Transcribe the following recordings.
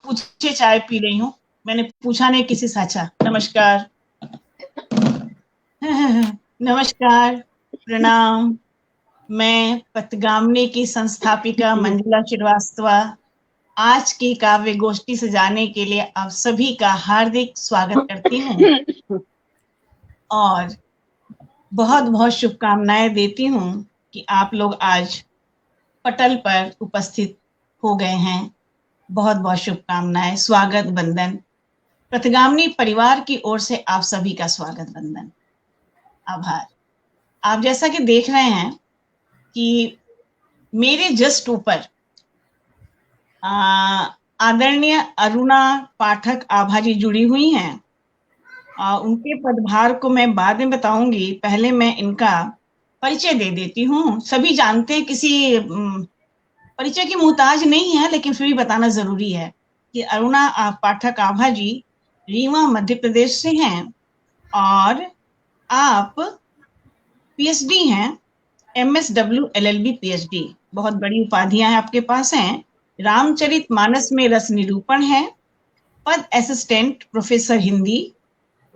पूछे चाय पी रही हूँ। मैंने पूछा नहीं किसी से। अच्छा, नमस्कार। नमस्कार, प्रणाम। मैं पथगामिनी की संस्थापिका मंजुला श्रीवास्तवा आज की काव्य गोष्ठी से जाने के लिए आप सभी का हार्दिक स्वागत करती हूँ और बहुत बहुत शुभकामनाएं देती हूँ कि आप लोग आज पटल पर उपस्थित हो गए हैं। बहुत बहुत शुभकामनाएं, स्वागत, वंदन। पथगामिनी परिवार की ओर से आप सभी का स्वागत, वंदन, आभार। आप जैसा कि देख रहे हैं कि मेरे जस्ट ऊपर आदरणीय अरुणा पाठक आभा जी जुड़ी हुई हैं। उनके पदभार को मैं बाद में बताऊंगी, पहले मैं इनका परिचय दे देती हूँ। सभी जानते हैं, किसी परिचय की मुहताज नहीं है, लेकिन फिर भी बताना जरूरी है कि अरुणा पाठक आभा जी रीवा मध्य प्रदेश से हैं और आप पीएचडी हैं, MSW LLB PhD। बहुत बड़ी उपाधियां आपके पास हैं। रामचरित मानस में रस निरूपण है, पद असिस्टेंट प्रोफेसर हिंदी,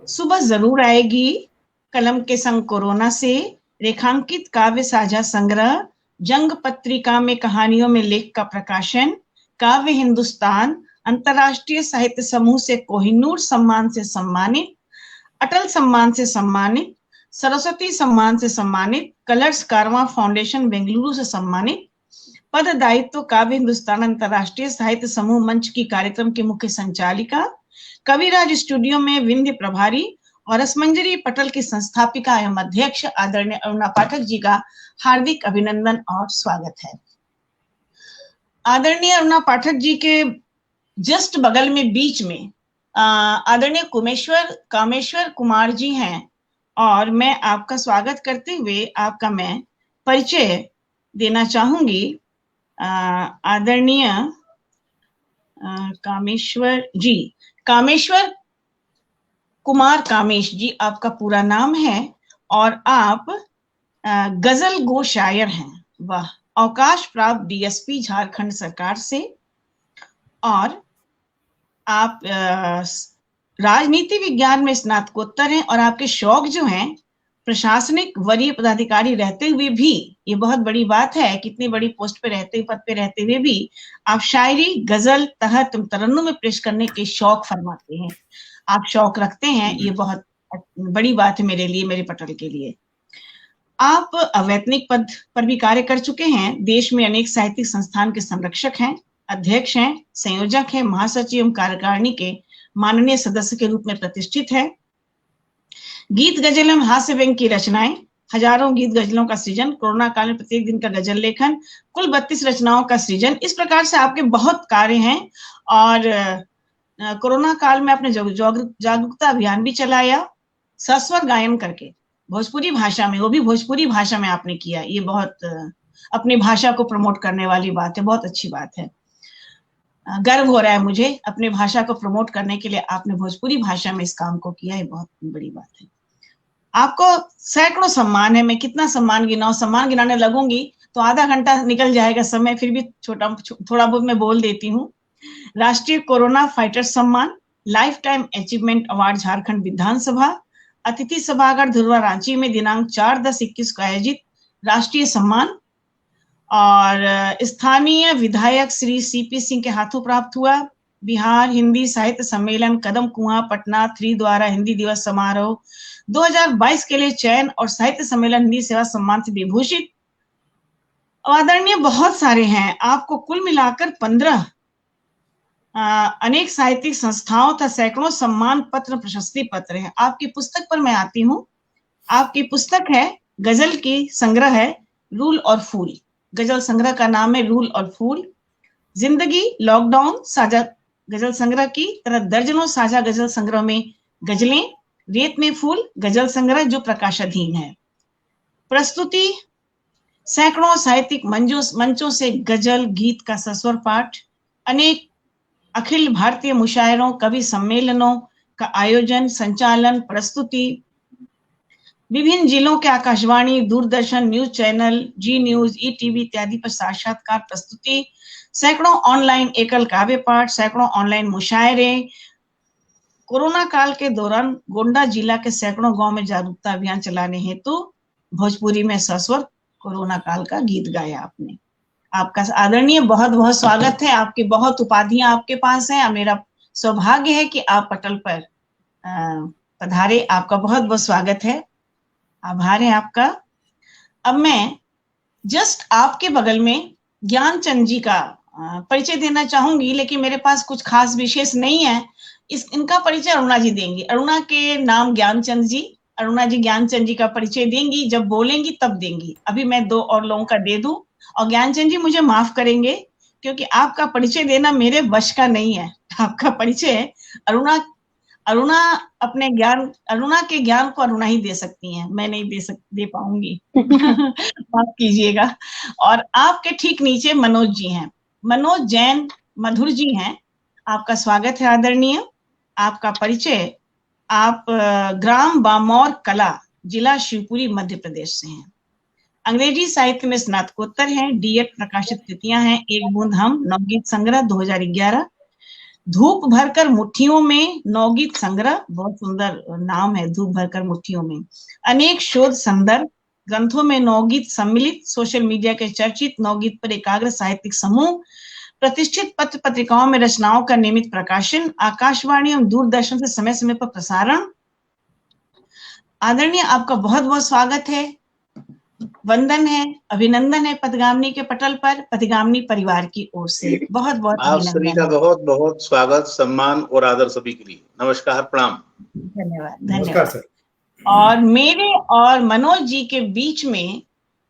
सुबह जरूर आएगी, कलम के संग कोरोना से, रेखांकित काव्य साझा संग्रह, जंग पत्रिका में कहानियों में लेख का प्रकाशन, काव्य हिंदुस्तान, अंतरराष्ट्रीय साहित्य समूह से कोहिनूर सम्मान से सम्मानित, अटल सम्मान से सम्मानित, सरस्वती सम्मान से सम्मानित, कलर्स कारवां फाउंडेशन बेंगलुरु से सम्मानित, पद दायित्व काव्य हिंदुस्तान अंतरराष्ट्रीय साहित्य समूह मंच की कार्यक्रम की मुख्य संचालिका, कविराज स्टूडियो में विंध्य प्रभारी और रसमंजरी पटल की संस्थापिका एवं अध्यक्ष आदरणीय अरुणा पाठक जी का हार्दिक अभिनंदन और स्वागत है। आदरणीय अरुणा पाठक जी के जस्ट बगल में बीच में आदरणीय कामेश्वर कुमार जी हैं और मैं आपका स्वागत करते हुए आपका मैं परिचय देना चाहूंगी। आदरणीय कामेश्वर कुमार कामेश जी आपका पूरा नाम है और आप गजल गो शायर हैं। वाह! अवकाश प्राप्त DSP झारखंड सरकार से और आप राजनीति विज्ञान में स्नातकोत्तर हैं और आपके शौक जो हैं प्रशासनिक वरीय पदाधिकारी रहते हुए भी, ये बहुत बड़ी बात है, कितनी बड़ी पोस्ट पे रहते, पद पे रहते हुए भी आप शायरी, गजल, तहत, तरन्नुम में पेश करने के शौक फरमाते हैं। आप शौक रखते हैं, ये बहुत बड़ी बात है मेरे लिए, मेरे पटल के लिए। आप अवैतनिक पद पर भी कार्य कर चुके हैं। देश में अनेक साहित्यिक संस्थान के संरक्षक हैं, अध्यक्ष हैं, संयोजक हैं, महासचिव एवं कार्यकारिणी के माननीय सदस्य के रूप में प्रतिष्ठित है। गीत गजल एवं हास्य व्यंग की रचनाएं, हजारों गीत गजलों का सृजन, कोरोना काल में प्रत्येक दिन का गजल लेखन, कुल 32 रचनाओं का सृजन, इस प्रकार से आपके बहुत कार्य हैं। और कोरोना काल में आपने जागरूकता अभियान भी चलाया, सस्वर गायन करके भोजपुरी भाषा में, वो भी भोजपुरी भाषा में आपने किया। ये बहुत अपनी भाषा को प्रमोट करने वाली बात है, बहुत अच्छी बात है। गर्व हो रहा है मुझे, अपने भाषा को प्रमोट करने के लिए आपने भोजपुरी भाषा में इस काम को किया, है बहुत बड़ी बात है। आपको सैकड़ों सम्मान है, मैं कितना सम्मान गिनाऊं, सम्मान गिनाने लगूंगी तो आधा घंटा निकल जाएगा समय, फिर भी थोड़ा बहुत मैं बोल देती हूँ। राष्ट्रीय कोरोना फाइटर सम्मान, lifetime achievement award Jharkhand विधानसभा, अतिथि सभागार धुरवा रांची में दिनांक 4/10/21 को आयोजित राष्ट्रीय सम्मान और स्थानीय विधायक श्री CP सिंह के हाथों प्राप्त हुआ। बिहार हिंदी साहित्य सम्मेलन कदम कुआं पटना 3 द्वारा हिंदी दिवस समारोह 2022 के लिए चयन और साहित्य सम्मेलन हिंदी सेवा सम्मान से विभूषित। आदरणीय बहुत सारे हैं, आपको कुल मिलाकर 15 अनेक साहित्यिक संस्थाओं तथा सैकड़ों सम्मान पत्र, प्रशस्ति पत्र हैं। आपकी पुस्तक पर मैं आती हूँ। आपकी पुस्तक है, गजल की संग्रह है रूल और फूल। गजल संग्रह का नाम है रूल और फूल। जिंदगी लॉकडाउन साझा गजल संग्रह की तरह दर्जनों साझा गजल संग्रह में गजलें, रेत में फूल गजल संग्रह जो प्रकाशाधीन है। प्रस्तुति, सैकड़ों साहित्यिक मंचों से गजल गीत का सस्वर पाठ, अनेक अखिल भारतीय मुशायरों, कवि सम्मेलनों का आयोजन, संचालन, प्रस्तुति, विभिन्न जिलों के आकाशवाणी, दूरदर्शन, न्यूज चैनल, जी न्यूज, ETV इत्यादि पर साक्षात्कार, प्रस्तुति, सैकड़ों ऑनलाइन एकल काव्य पाठ, सैकड़ों ऑनलाइन मुशायरे। कोरोना काल के दौरान गोंडा जिला के सैकड़ों गांव में जागरूकता अभियान चलाने हेतु भोजपुरी में सस्वर कोरोना काल का गीत गाया आपने। आपका आदरणीय बहुत बहुत स्वागत है। आपकी बहुत उपाधियां आपके पास हैं। मेरा सौभाग्य है कि आप पटल पर पधारे। आपका बहुत बहुत स्वागत है। आभार है आपका। अब मैं जस्ट आपके बगल में ज्ञानचंद जी का परिचय देना चाहूंगी, लेकिन मेरे पास कुछ खास विशेष नहीं है। इनका परिचय अरुणा जी देंगी। अरुणा के नाम ज्ञानचंद जी, अरुणा जी ज्ञानचंद जी का परिचय देंगी, जब बोलेंगी तब देंगी। अभी मैं 2 और लोगों का दे दूं। और ज्ञानचंद जी मुझे माफ करेंगे क्योंकि आपका परिचय देना मेरे वश का नहीं है। आपका परिचय अरुणा अरुणा अपने ज्ञान, अरुणा के ज्ञान को अरुणा ही दे सकती हैं, मैं नहीं दे पाऊंगी। माफ कीजिएगा। और आपके ठीक नीचे मनोज जी हैं, मनोज जैन मधुर जी हैं। आपका स्वागत है आदरणीय। आपका परिचय, आप ग्राम बामौर कला, जिला शिवपुरी, मध्य प्रदेश से हैं। अंग्रेजी साहित्य में स्नातकोत्तर हैं। डीएड प्रकाशित कृतियां हैं एक बूंद हम, नवगीत संग्रह 2011, धूप भरकर मुट्ठियों में नवगीत संग्रह, बहुत सुंदर नाम है, धूप भरकर मुट्ठियों में, अनेक शोध संदर्भ ग्रंथों में नवगीत सम्मिलित, सोशल मीडिया के चर्चित नवगीत पर एकाग्र साहित्यिक समूह, प्रतिष्ठित पत्र पत्रिकाओं में रचनाओं का नियमित प्रकाशन, आकाशवाणी एवं दूरदर्शन से समय समय पर प्रसारण। आदरणीय आपका बहुत बहुत स्वागत है, वंदन है, अभिनंदन है पथगामिनी के पटल पर, पथगामिनी परिवार की ओर से बहुत बहुत आप सभी का बहुत बहुत स्वागत, सम्मान और आदर सभी के लिए। नमस्कार, प्रणाम। धन्यवाद, धन्यवाद सर। और मेरे और मनोज जी के बीच में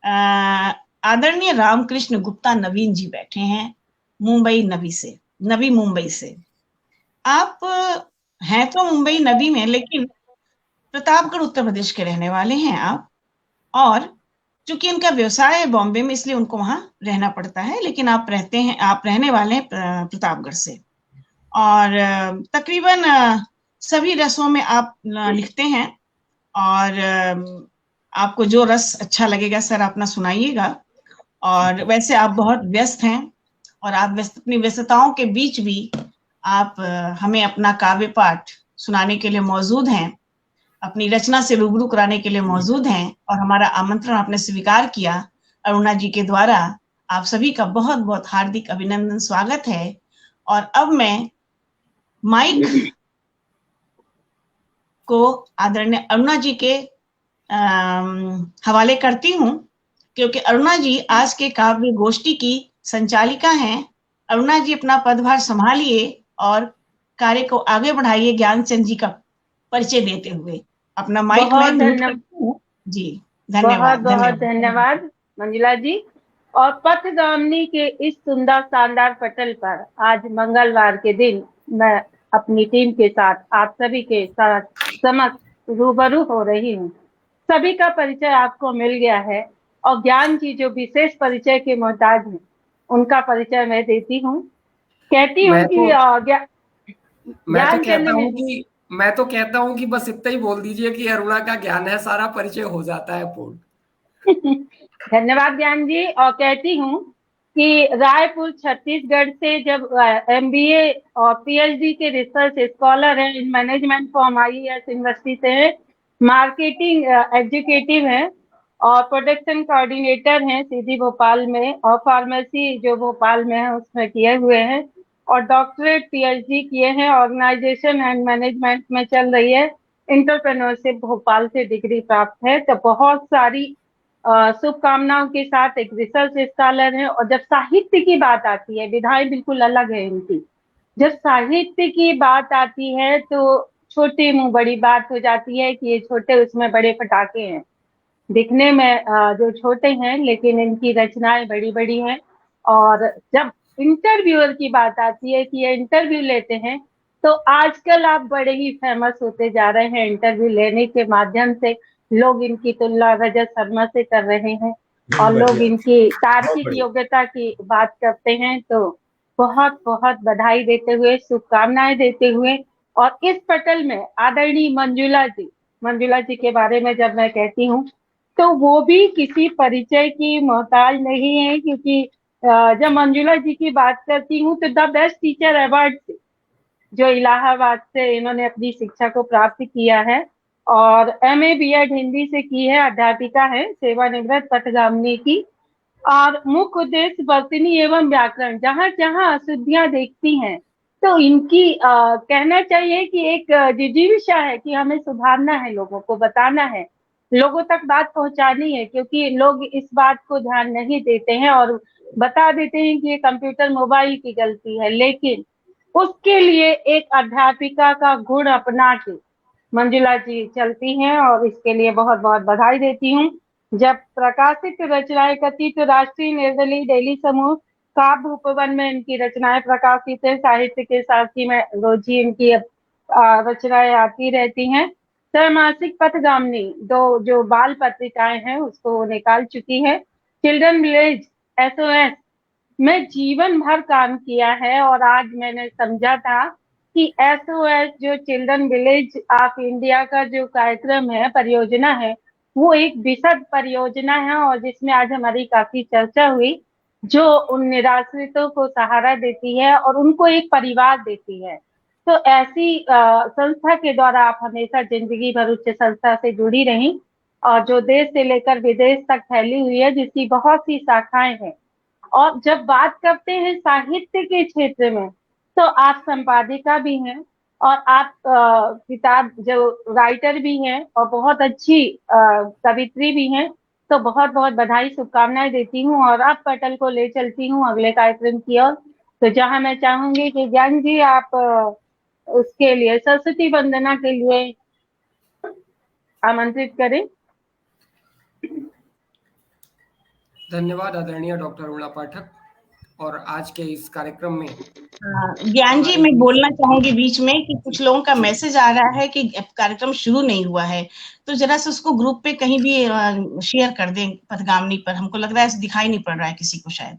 आदरणीय रामकृष्ण गुप्ता नवीन जी बैठे हैं, मुंबई नवी मुंबई से। आप हैं तो मुंबई नवी में, लेकिन प्रतापगढ़ उत्तर प्रदेश के रहने वाले हैं आप। और चूंकि इनका व्यवसाय है बॉम्बे में, इसलिए उनको वहां रहना पड़ता है, लेकिन आप रहने वाले हैं प्रतापगढ़ से। और तकरीबन सभी रसों में आप लिखते हैं, और आपको जो रस अच्छा लगेगा सर अपना सुनाइएगा। और वैसे आप बहुत व्यस्त हैं, और आप अपनी व्यस्तताओं के बीच भी आप हमें अपना काव्य पाठ सुनाने के लिए मौजूद हैं, अपनी रचना से रूबरू कराने के लिए मौजूद हैं, और हमारा आमंत्रण आपने स्वीकार किया अरुणा जी के द्वारा। आप सभी का बहुत बहुत हार्दिक अभिनंदन, स्वागत है। और अब मैं माइक को आदरणीय अरुणा जी के हवाले करती हूँ, क्योंकि अरुणा जी आज के काव्य गोष्ठी की संचालिका हैं। अरुणा जी अपना पदभार संभालिए और कार्य को आगे बढ़ाइए ज्ञानचंद जी का परिचय देते हुए। अपना माइक मैं म्यूट करती हूँ जी। धन्यवाद। बहुत धन्यवाद मंजुला जी। और पथगामिनी के इस सुंदर शानदार पटल पर आज मंगलवार के दिन मैं अपनी टीम के साथ आप सभी के साथ समक्ष रूबरू हो रही हूँ। सभी का परिचय आपको मिल गया है, और ज्ञान जी जो विशेष परिचय के मोहताज हैं, उनका परिचय मैं देती हूँ। कहती हूँ कि मैं तो कहता हूँ कि बस इतना ही बोल दीजिए कि अरुणा का ज्ञान है, सारा परिचय हो जाता है पूर्ण। धन्यवाद ज्ञान जी। और कहती हूँ कि रायपुर छत्तीसगढ़ से जब MBA और PhD के रिसर्च स्कॉलर हैं in management from IES university से हैं, मार्केटिंग एग्जीक्यूटिव हैं, और प्रोडक्शन कोऑर्डिनेटर हैं सीधी भोपाल में, और फार्मेसी जो भोपाल में है उसमें किए हुए हैं, और डॉक्टरेट PhD किए हैं, ऑर्गेनाइजेशन एंड मैनेजमेंट में चल रही है, एंटरप्रेन्योरशिप भोपाल से डिग्री प्राप्त है। तो बहुत सारी शुभकामनाओं के साथ एक रिसर्च स्कॉलर है। और जब साहित्य की बात आती है, विधाएं बिल्कुल अलग है इनकी। जब साहित्य की बात आती है तो छोटी मुंह बड़ी बात हो जाती है कि ये छोटे उसमें बड़े पटाखे हैं। दिखने में जो छोटे हैं, लेकिन इनकी रचनाएं बड़ी बड़ी हैं। और जब इंटरव्यूअर की बात आती है कि ये इंटरव्यू लेते हैं, तो आजकल आप बड़े ही फेमस होते जा रहे हैं इंटरव्यू लेने के माध्यम से। लोग इनकी तुलना रजत शर्मा से कर रहे हैं, और लोग इनकी तार्किक योग्यता की बात करते हैं। तो बहुत बहुत बधाई देते हुए, शुभकामनाएं देते हुए, और इस पटल में आदरणीय मंजुला जी के बारे में जब मैं कहती हूँ, तो वो भी किसी परिचय की मोहताज नहीं है, क्योंकि जब मंजुला जी की बात करती हूँ तो द बेस्ट टीचर अवार्ड से, जो इलाहाबाद से इन्होंने अपनी शिक्षा को प्राप्त किया है, और MA BEd हिंदी से की है, अध्यापिका है, सेवानिवृत्त पथगामिनी की। और मुख्य उद्देश्य वर्तनी एवं व्याकरण, जहाँ जहाँ अशुद्धियां देखती हैं तो इनकी कहना चाहिए कि एक जिजीविषा है कि हमें सुधारना है, लोगों को बताना है, लोगों तक बात पहुंचानी है, क्योंकि लोग इस बात को ध्यान नहीं देते हैं और बता देते हैं कि ये कंप्यूटर मोबाइल की गलती है। लेकिन उसके लिए एक अध्यापिका का गुण अपना के मंजुला जी चलती हैं, और इसके लिए बहुत बहुत बधाई देती हूँ। जब प्रकाशित रचनाएं कथित राष्ट्रीय निर्दलीय डेली समूह काव्य उपवन में इनकी रचनाएं प्रकाशित है, साहित्य के साथी में रोज ही इनकी रचनाएं आती रहती हैं। त्रैमासिक पथगामिनी, दो जो बाल पत्रिकाएं हैं उसको निकाल चुकी है। चिल्ड्रन विलेज SOS में जीवन भर काम किया है, और आज मैंने समझा था कि SOS जो चिल्ड्रन विलेज ऑफ इंडिया का जो कार्यक्रम है, परियोजना है, वो एक विशद परियोजना है, और जिसमें आज हमारी काफी चर्चा हुई, जो उन निराश्रितों को सहारा देती है और उनको एक परिवार देती है। तो ऐसी संस्था के द्वारा आप हमेशा जिंदगी भर उच्च संस्था से जुड़ी रहीं, और जो देश से लेकर विदेश तक फैली हुई है, जिसकी बहुत सी शाखाएं हैं। और जब बात करते हैं साहित्य के क्षेत्र में, तो आप संपादिका भी हैं, और आप किताब जो राइटर भी हैं, और बहुत अच्छी कवित्री भी हैं। तो बहुत बहुत बधाई, शुभकामनाएं देती हूँ, और आप पटल को ले चलती हूँ अगले कार्यक्रम की ओर। तो जहां मैं चाहूंगी कि ज्ञान जी आप उसके लिए सरस्वती वंदना के लिए आमंत्रित करें। धन्यवाद आदरणीय डॉक्टर अरुणा पाठक। और आज के इस कार्यक्रम में ज्ञान जी, मैं बोलना चाहूंगी बीच में कि कुछ लोगों का मैसेज आ रहा है कि कार्यक्रम शुरू नहीं हुआ है, तो जरा से उसको ग्रुप पे कहीं भी शेयर कर दें पथगामिनी पर। हमको लग रहा है दिखाई नहीं पड़ रहा है किसी को, शायद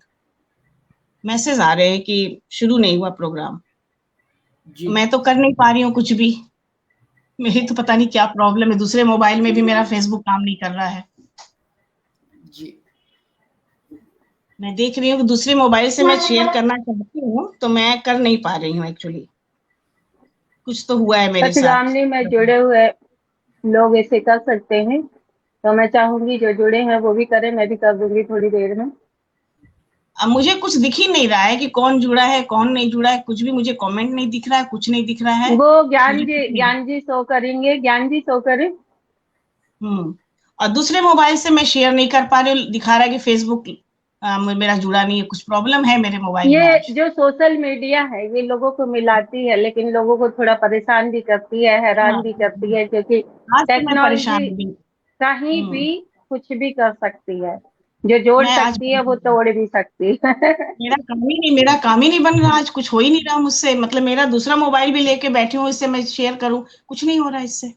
मैसेज आ रहे हैं कि शुरू नहीं हुआ प्रोग्राम। मैं तो कर नहीं पा रही हूँ कुछ भी, मेरी तो पता नहीं क्या प्रॉब्लम है। दूसरे मोबाइल में भी मेरा फेसबुक काम नहीं कर रहा है जी। मैं देख रही हूँ कि दूसरे मोबाइल से मैं शेयर करना चाहती हूँ, तो मैं कर नहीं पा रही हूँ एक्चुअली। कुछ तो हुआ है मेरे साथ। पथगामिनी में जुड़े हुए लोग ऐसे कर सकते हैं, तो मैं चाहूंगी जो जुड़े हैं वो भी करें, मैं भी कर दूंगी थोड़ी देर में। अब मुझे कुछ दिख ही नहीं रहा है कि कौन जुड़ा है कौन नहीं जुड़ा है, कुछ भी मुझे कमेंट नहीं दिख रहा है, कुछ नहीं दिख रहा है। वो ज्ञान जी शो करेंगे, ज्ञान जी शो करें। और दूसरे मोबाइल से मैं शेयर नहीं कर पा रही हूँ, दिखा रहा है कि फेसबुक मेरा जुड़ा नहीं है। कुछ प्रॉब्लम है मेरे मोबाइल में। ये जो सोशल मीडिया है ये लोगों को मिलाती है, लेकिन लोगों को थोड़ा परेशान भी करती है, हैरान भी करती है, क्योंकि टेक्नोलॉजी कहीं भी कुछ भी कर सकती है। जो जोड़ सकती है वो तोड़ भी सकती है। मेरा काम ही नहीं बन रहा आज, कुछ हो ही नहीं रहा मुझसे। मतलब मेरा दूसरा मोबाइल भी लेके बैठी हूँ, इससे मैं शेयर करूँ, कुछ नहीं हो रहा, इससे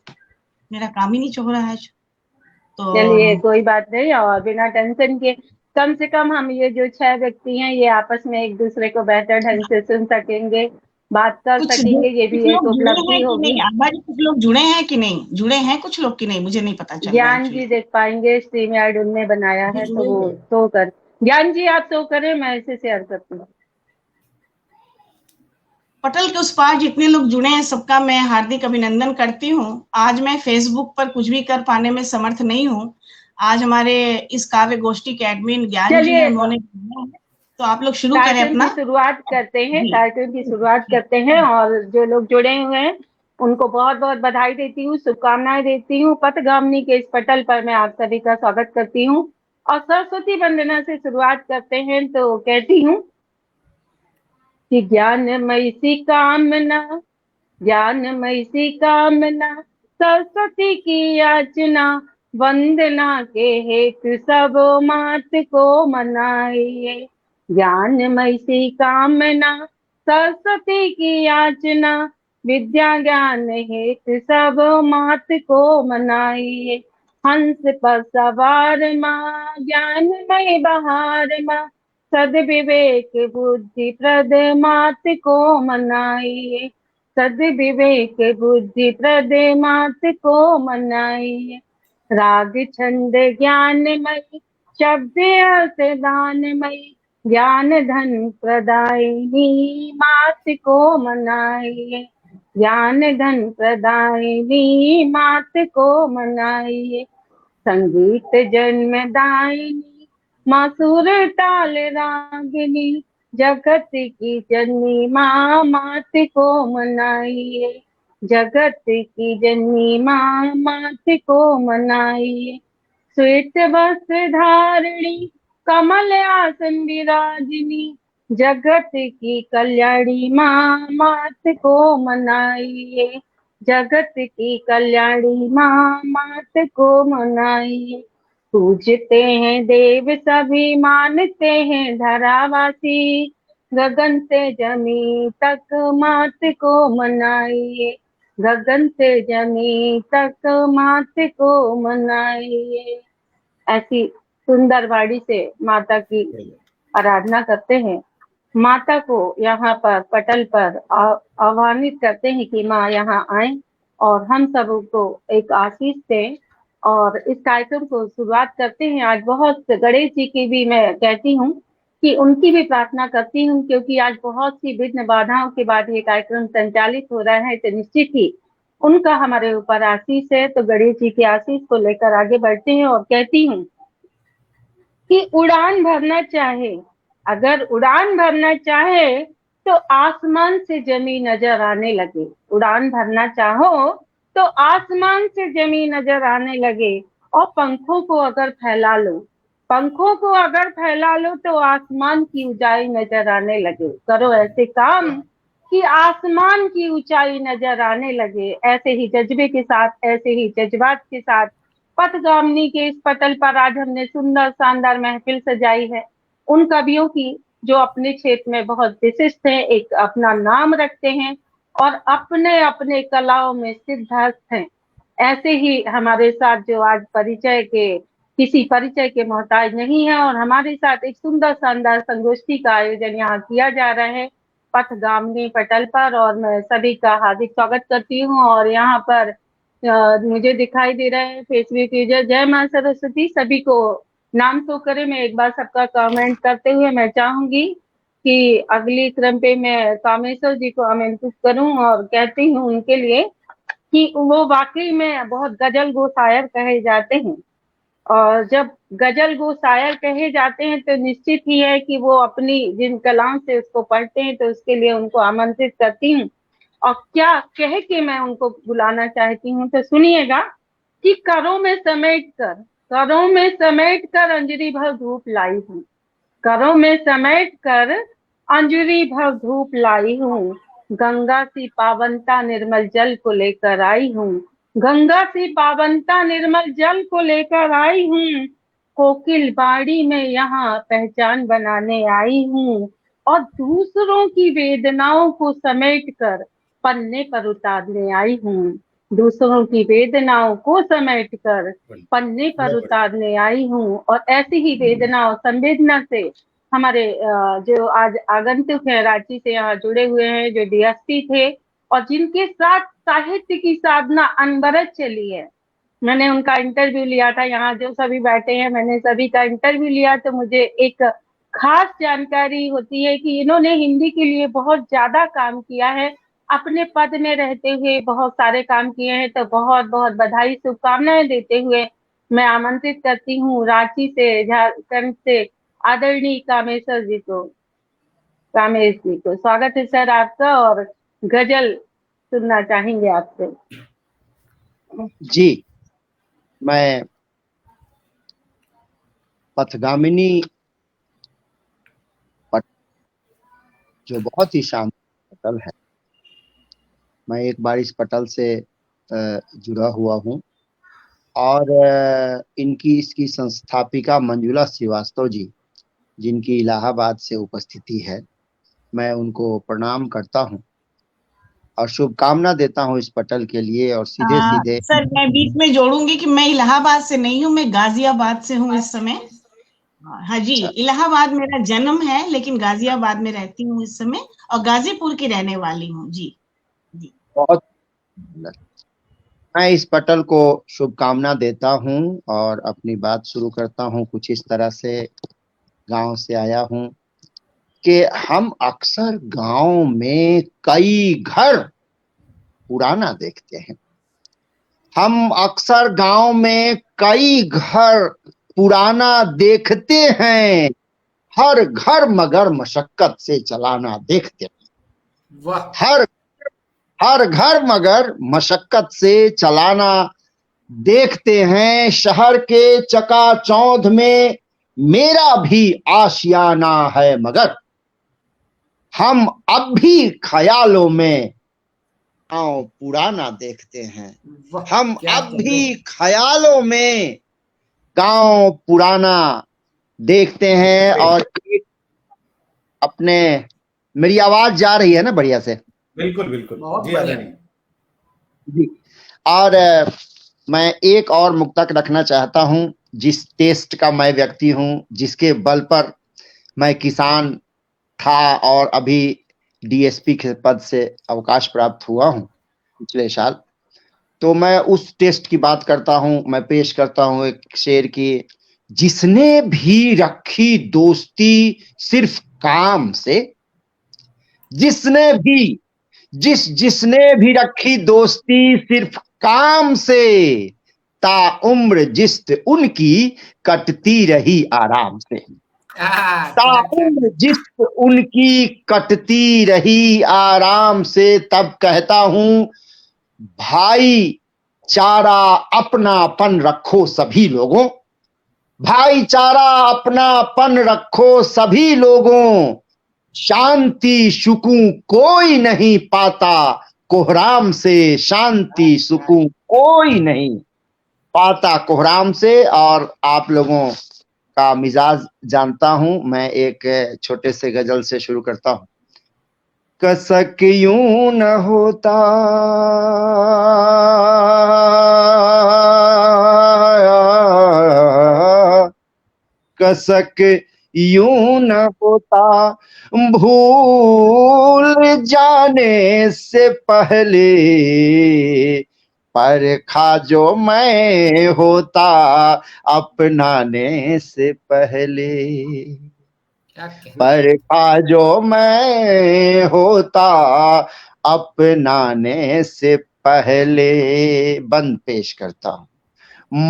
मेरा काम ही नहीं चल रहा है। तो चलिए कोई बात नहीं, और बिना टेंशन के कम से कम हम ये जो 6 व्यक्ति हैं ये आपस में एक दूसरे को बेहतर ढंग से सुन सकेंगे, बात कर सकेंगे, ये भी एक उपलब्धि होगी। कुछ लोग जुड़े हैं कि नहीं जुड़े हैं, कुछ लोग की नहीं, मुझे नहीं पता चल रहा है। ज्ञान जी देख पाएंगे, StreamYard उनने बनाया है, तो वो शो कर। ज्ञान जी आप शो करें, मैं इसे शेयर करती हूँ। पटल के उस पार जितने लोग जुड़े हैं सबका मैं हार्दिक अभिनंदन करती हूँ। आज मैं फेसबुक पर कुछ भी कर पाने में समर्थ नहीं हूँ। आज हमारे इस काव्य गोष्ठी के एडमिन ज्ञान जी हैं, उन्होंने, तो आप लोग शुरू करें अपना। शुरुआत करते हैं, कार्यक्रम की शुरुआत करते हैं, और जो लोग जुड़े हुए हैं उनको बहुत बहुत बधाई देती हूँ, शुभकामनाएं देती हूँ। पथगामिनी के इस पटल पर मैं आप सभी का स्वागत करती हूँ, और सरस्वती वंदना से शुरुआत करते हैं। तो कहती हूँ कि ज्ञानमयी सी कामना, ज्ञानमयी सी कामना, सरस्वती की याचना, वंदना के हेतु सब मात को मनाइए। ज्ञानमयी सी कामना, सरस्वती की याचना, विद्या ज्ञान हेतु सब मात को मनाइए। हंस पर सवार माँ, ज्ञानमयी बहार माँ, सद्विवेक बुद्धि प्रद मात को मनाइए। सद्विवेक बुद्धि प्रद मात को मनाइए। राग छंद ज्ञानमयी, शब्द अर्थ दानमयी, ज्ञान धन प्रदायिनी मात को मनाइए, ज्ञान धन प्रदायिनी मात को मनाइए। संगीत जन्मदायिनी माँ सुर ताल रागिनी, जगत की जननी माँ मात को मनाइए, जगत की जननी माँ मात को मनाइए। श्वेत वस्त्र धारिणी कमल आसन विराजिनी, जगत की कल्याणी माँ मात को मनाइए, जगत की कल्याणी माँ मात को मनाइए। पूजते हैं देव सभी, मानते हैं धरावासी, गगन से जमी तक मात को मनाइए, गगन से जमी तक मात को मनाइए। ऐसी सुंदर वाणी से माता की आराधना करते हैं। माता को यहाँ पर पटल पर आह्वानित करते हैं कि माँ यहाँ आए और हम सबको एक आशीष दें, और इस कार्यक्रम को शुरुआत करते हैं। आज बहुत गणेश जी की भी मैं कहती हूँ कि उनकी भी प्रार्थना करती हूँ, क्योंकि आज बहुत सी विघ्न बाधाओं के बाद ये कार्यक्रम संचालित हो रहा है, तो निश्चित ही उनका हमारे ऊपर आशीष है। तो गणेश जी की आशीष को लेकर आगे बढ़ते हैं और कहती हूँ कि उड़ान भरना चाहे, अगर उड़ान भरना चाहे तो आसमान से जमीन नजर आने लगे। उड़ान भरना चाहो तो आसमान से जमीन नजर आने लगे, और पंखों को अगर फैला लो, पंखों को अगर फैला लो तो आसमान की ऊंचाई नजर आने लगे। करो ऐसे काम कि आसमान की ऊंचाई नजर आने लगे। ऐसे ही जज्बे के साथ, ऐसे ही जज्बात के साथ पथगामिनी के इस पटल पर आज हमने सुंदर शानदार महफिल सजाई है। उन कवियों की जो अपने क्षेत्र में बहुत विशिष्ट हैं, एक अपना नाम रखते हैं और अपने अपने कलाओं में सिद्धहस्त हैं। ऐसे ही हमारे साथ जो आज परिचय के, किसी परिचय के मोहताज नहीं है, और हमारे साथ एक सुंदर शानदार संगोष्ठी का आयोजन यहाँ किया जा रहा है पथगामिनी पटल पर, और मैं सभी का हार्दिक स्वागत करती हूँ। और यहाँ पर मुझे दिखाई दे रहा है फेसबुक यूजर जय मां सरस्वती, सभी को नाम तो करे। मैं एक बार सबका कमेंट करते हुए मैं चाहूंगी कि अगली क्रम पे मैं कामेश्वर जी को आमंत्रित करूं और कहती हूं उनके लिए कि वो वाकई में बहुत गजल गो शायर कहे जाते हैं, और जब गजल गो शायर कहे जाते हैं तो निश्चित ही है कि वो अपनी जिन कलाओं से उसको पढ़ते हैं, तो उसके लिए उनको आमंत्रित करती हूँ। और क्या कह के मैं उनको बुलाना चाहती हूँ, तो सुनिएगा कि करों में समेट कर, करों में समेट कर अंजलि भर धूप लाई हूँ, करों में समेट कर अंजलि भर धूप लाई हूँ, गंगा सी पावनता निर्मल जल को लेकर आई हूँ, गंगा सी पावनता निर्मल जल को लेकर आई हूँ, कोकिल बाड़ी में यहाँ पहचान बनाने आई हूँ, और दूसरों की वेदनाओं को समेट कर पन्ने पर उतारने आई हूँ, दूसरों की वेदनाओं को समेट कर पन्ने पर उतारने आई हूँ। और ऐसी ही वेदना और संवेदना से हमारे जो आज आगंतुक है रांची से यहाँ जुड़े हुए हैं, जो डीएसपी थे और जिनके साथ साहित्य की साधना अनवरत चली है, मैंने उनका इंटरव्यू लिया था। यहाँ जो सभी बैठे हैं, मैंने सभी का इंटरव्यू लिया, तो मुझे एक खास जानकारी होती है कि इन्होंने हिंदी के लिए बहुत ज्यादा काम किया है, अपने पद में रहते हुए बहुत सारे काम किए हैं। तो बहुत बहुत बधाई शुभकामनाएं देते हुए मैं आमंत्रित करती हूँ रांची से, झारखंड से आदरणीय कामेश्वर जी को, कामेश जी को। स्वागत है सर आपका, और गजल सुनना चाहेंगे आपसे। जी, मैं पथगामिनी जो बहुत ही शानदार पटल है, मैं एक बार इस पटल से जुड़ा हुआ हूँ, और इसकी संस्थापिका मंजुला श्रीवास्तव जी, जिनकी इलाहाबाद से उपस्थिति है, मैं उनको प्रणाम करता हूँ और शुभकामना देता हूँ इस पटल के लिए। और सीधे सीधे सर मैं बीच में जोड़ूंगी कि मैं इलाहाबाद से नहीं हूँ, मैं गाजियाबाद से हूँ इस समय। हाँ जी, इलाहाबाद मेरा जन्म है, लेकिन गाजियाबाद में रहती हूँ इस समय, और गाजीपुर की रहने वाली हूँ। जी जी, बहुत मैं इस पटल को शुभकामना देता हूँ और अपनी बात शुरू करता हूँ। कुछ इस तरह से गांव से आया हूँ, कि हम अक्सर गांव में कई घर पुराना देखते हैं। हम अक्सर गांव में कई घर पुराना देखते हैं, हर घर मगर मशक्कत से चलाना देखते हैं। वाह, हर घर मगर मशक्कत से चलाना देखते हैं। शहर के चकाचौंध में मेरा भी आशियाना है, मगर हम अब भी ख्यालों में गाँव पुराना देखते हैं। वाह, हम क्या अब कहते भी हैं। ख्यालों में गांव पुराना देखते हैं। और अपने, मेरी आवाज जा रही है ना बढ़िया से? बिल्कुल बिल्कुल बहुत जी बढ़िया। आदरणीय। जी। और मैं एक और मुक्तक रखना चाहता हूं, जिस टेस्ट का मैं व्यक्ति हूं, जिसके बल पर मैं किसान था और अभी डीएसपी के पद से अवकाश प्राप्त हुआ हूं पिछले साल। तो मैं उस टेस्ट की बात करता हूं। मैं पेश करता हूं एक शेर की। जिसने भी रखी दोस्ती सिर्फ काम से, जिसने भी रखी दोस्ती सिर्फ काम से, ताउम्र जिस्त उनकी कटती रही आराम से। ताउम्र जिस्त उनकी कटती रही आराम से। तब कहता हूं, भाई चारा अपनापन रखो सभी लोगों, भाईचारा अपनापन रखो सभी लोगों। शांति सुकून कोई नहीं पाता कोहराम से, शांति सुकून कोई नहीं पाता कोहराम से। और आप लोगों का मिजाज जानता हूं, मैं एक छोटे से गजल से शुरू करता हूं। कसक यूं न होता कसक यूं न होता, भूल जाने से पहले परखा जो मैं होता अपनाने से पहले। परखा जो मैं होता अपनाने से पहले। बंद पेश करता हूं।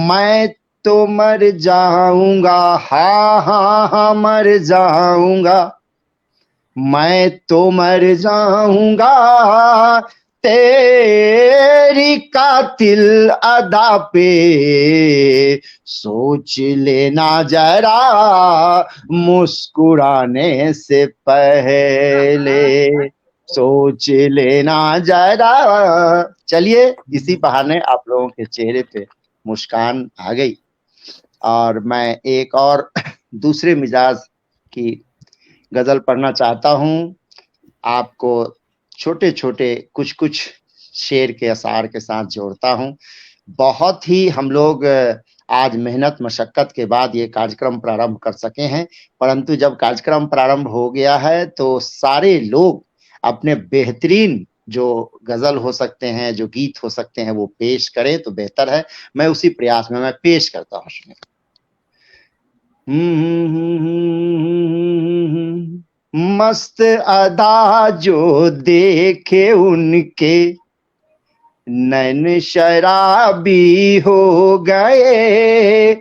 मैं तो मर जाऊंगा, हाँ हाँ हाँ मर जाऊंगा, मैं तो मर जाऊंगा तेरी कातिल अदा पे। सोच लेना जरा मुस्कुराने से पहले, सोच लेना जरा। चलिए, इसी बहाने आप लोगों के चेहरे पे मुस्कान आ गई। और मैं एक और दूसरे मिजाज की गजल पढ़ना चाहता हूं। आपको छोटे छोटे कुछ शेर के असार के साथ जोड़ता हूं। बहुत ही हम लोग आज मेहनत मशक्कत के बाद ये कार्यक्रम प्रारंभ कर सके हैं, परंतु जब कार्यक्रम प्रारंभ हो गया है तो सारे लोग अपने बेहतरीन जो गजल हो सकते हैं, जो गीत हो सकते हैं, वो पेश करें तो बेहतर है। मैं उसी प्रयास में मैं पेश करता हूँ। मस्त अदा जो देखे उनके, नैन शराबी हो गए।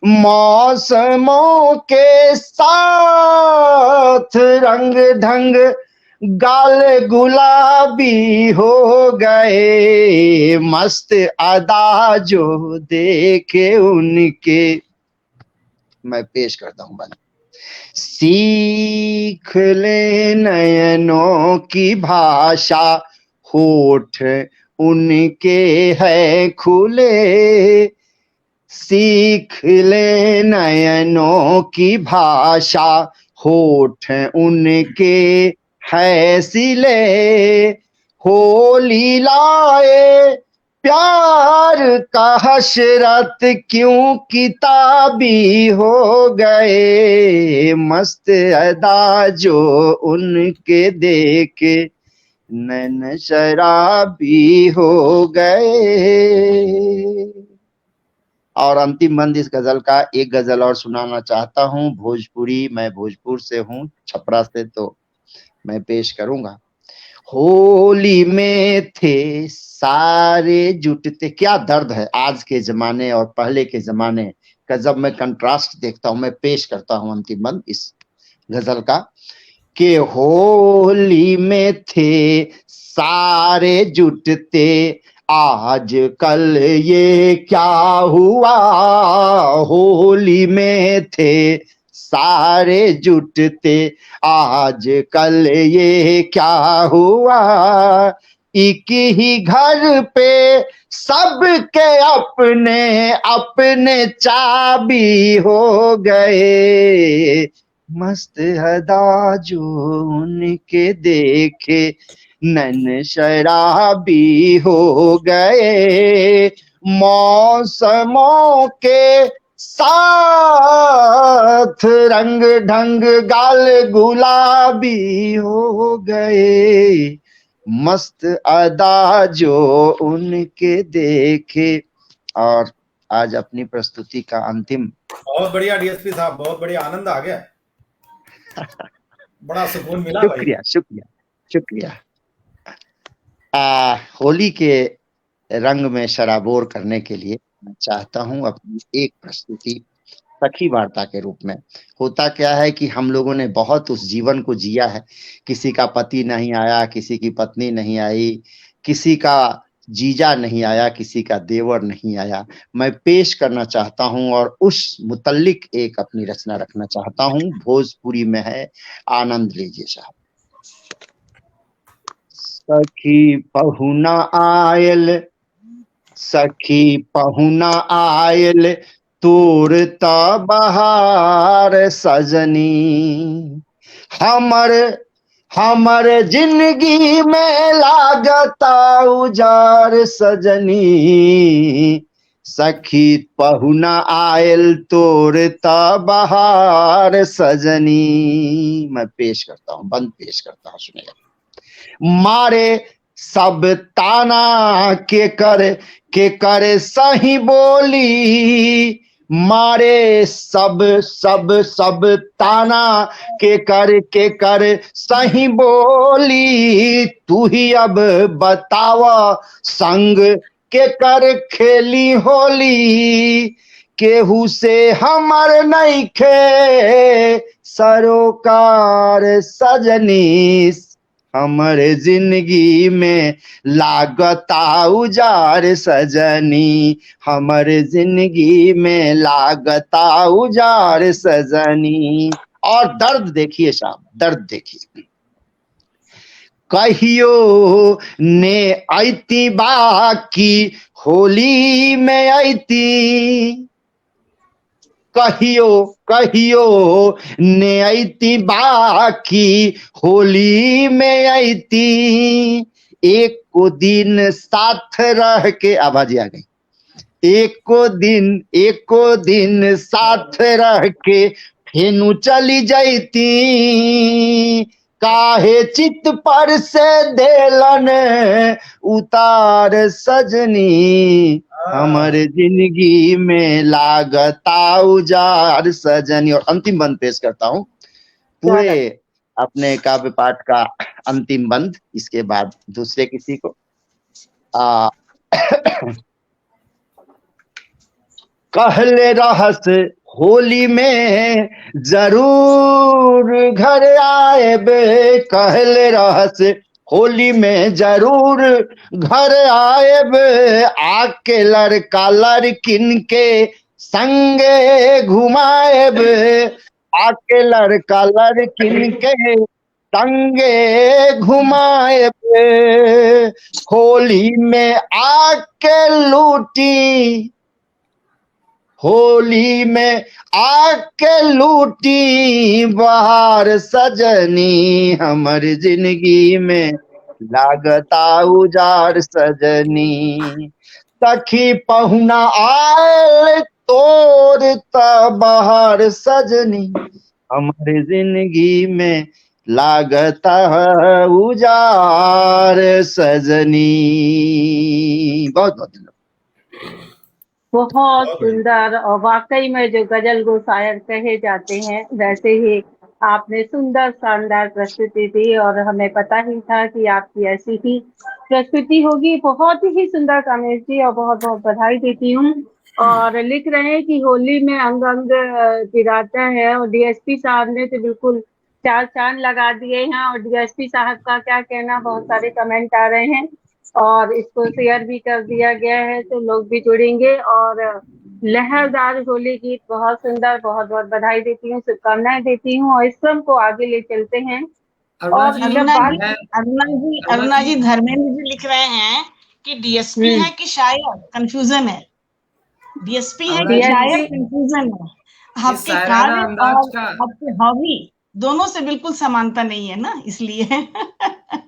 मौसमों के साथ रंग ढंग गाल गुलाबी हो गए। मस्त अदा जो देखे उनके, मैं पेश करता हूं। बना सीख ले नयनों की भाषा, होठ उनके है खुले। सीख ले नयनों की भाषा, होठ उनके है सिले। होली लाए प्यार का हशरत क्यों किताबी हो गए। मस्त अदा जो उनके देखे, नैन शराबी हो गए। और अंतिम बंद इस गजल का एक गजल और सुनाना चाहता हूँ, भोजपुरी, मैं भोजपुर से हूँ, छपरा से, तो मैं पेश करूंगा। होली में थे सारे जुटते, क्या दर्द है आज के जमाने और पहले के जमाने का, जब मैं कंट्रास्ट देखता हूं, मैं पेश करता हूं अंतिम बंद इस गजल का, कि होली में थे सारे जुटते, आज कल ये क्या हुआ, होली में थे सारे जुटते, आज कल ये क्या हुआ, एक ही घर पे सबके अपने अपने चाबी हो गए, मस्त अदा जो उनके देखे नैन शराबी हो गए, मौसमों के साथ रंग ढंग गाल गुलाबी हो गए, मस्त अदा जो उनके देखे। और आज अपनी प्रस्तुति का अंतिम। बहुत बढ़िया डीएसपी साहब, बहुत बढ़िया, आनंद आ गया, बड़ा सुकून मिला। शुक्रिया शुक्रिया शुक्रिया। होली के रंग में शराबोर करने के लिए मैं चाहता हूं अपनी एक प्रस्तुति सखी वार्ता के रूप में। होता क्या है कि हम लोगों ने बहुत उस जीवन को जिया है, किसी का पति नहीं आया, किसी की पत्नी नहीं आई, किसी का जीजा नहीं आया, किसी का देवर नहीं आया। मैं पेश करना चाहता हूं और उस मुतल्लिक एक अपनी रचना रखना चाहता हूं, भोजपुरी में है, आनंद लीजिए साहब। सखी पहुना आयल, सखी पहुना आयल, तोरता बहार सजनी, हमर जिंदगी में लागता उजार सजनी, सखी पहुना आयल तोरता बहार सजनी। मैं पेश करता हूँ, बंद पेश करता हूँ, सुनेगा। मारे सब ताना के कर सही बोली, मारे सब ताना के कर सही बोली, तू ही अब बतावा संग के कर खेली होली, केहू से हमर नइखे सरोकार सजनी, हमर जिंदगी में लागता उजार सजनी, हमर जिंदगी में लागता उजार सजनी। और दर्द देखिए साहब, दर्द देखिए। कहियो ने आईती बाकी होली में आईती, कहियो ने आईती बाकी होली में आईती, एक को दिन साथ रह के, आवाज आ गई, एक को दिन साथ रह के फेनु चली जाती, काहे चित पर से देलन उतार सजनी, हमर जिंदगी में लागता उजार सजनी। और अंतिम बंद पेश करता हूँ, पूरे अपने काव्य पाठ का अंतिम बंद, इसके बाद दूसरे किसी को। कहले रहस होली में जरूर घर आए बे, कहले रहस होली में जरूर घर आए बे, आके लड़का लड़किन के संगे घुमाए बे, आके लड़का लड़किन के संगे घुमाए बे, होली में आके लूटी, होली में आके लूटी बहार सजनी, हमर जिंदगी में लागता उजार सजनी, सखी पहुना आयल तोरता बहार सजनी, हमर जिंदगी में लागता उजार सजनी। बहुत बहुत धन्यवाद। बहुत सुंदर, और वाकई में जो गजल गो शायर कहे जाते हैं वैसे ही आपने सुंदर शानदार प्रस्तुति दी, और हमें पता ही था कि आपकी ऐसी ही प्रस्तुति होगी। बहुत ही सुंदर कामेश जी, और बहुत बहुत बधाई देती हूँ। और लिख रहे हैं कि होली में अंग अंग पिराता है, और डीएसपी साहब ने तो बिल्कुल चार चांद लगा दिए हैं। और डीएसपी साहब का क्या कहना, बहुत सारे कमेंट आ रहे हैं और इसको शेयर भी कर दिया गया है, तो लोग भी जुड़ेंगे। और लहरदार होली गीत बहुत सुंदर, बहुत बहुत बधाई देती हूँ, शुभकामनाएं देती हूँ, और इस क्रम को आगे ले चलते हैं। अरुणा और जी, जब बात अरुणा जी धर्मेंद्र जी लिख रहे हैं कि डीएसपी है कि शायर, कंफ्यूजन है। डीएसपी है कि शायर, कंफ्यूजन है। आपके कार्य और आपके हॉबी दोनों से बिल्कुल समानता नहीं है ना, इसलिए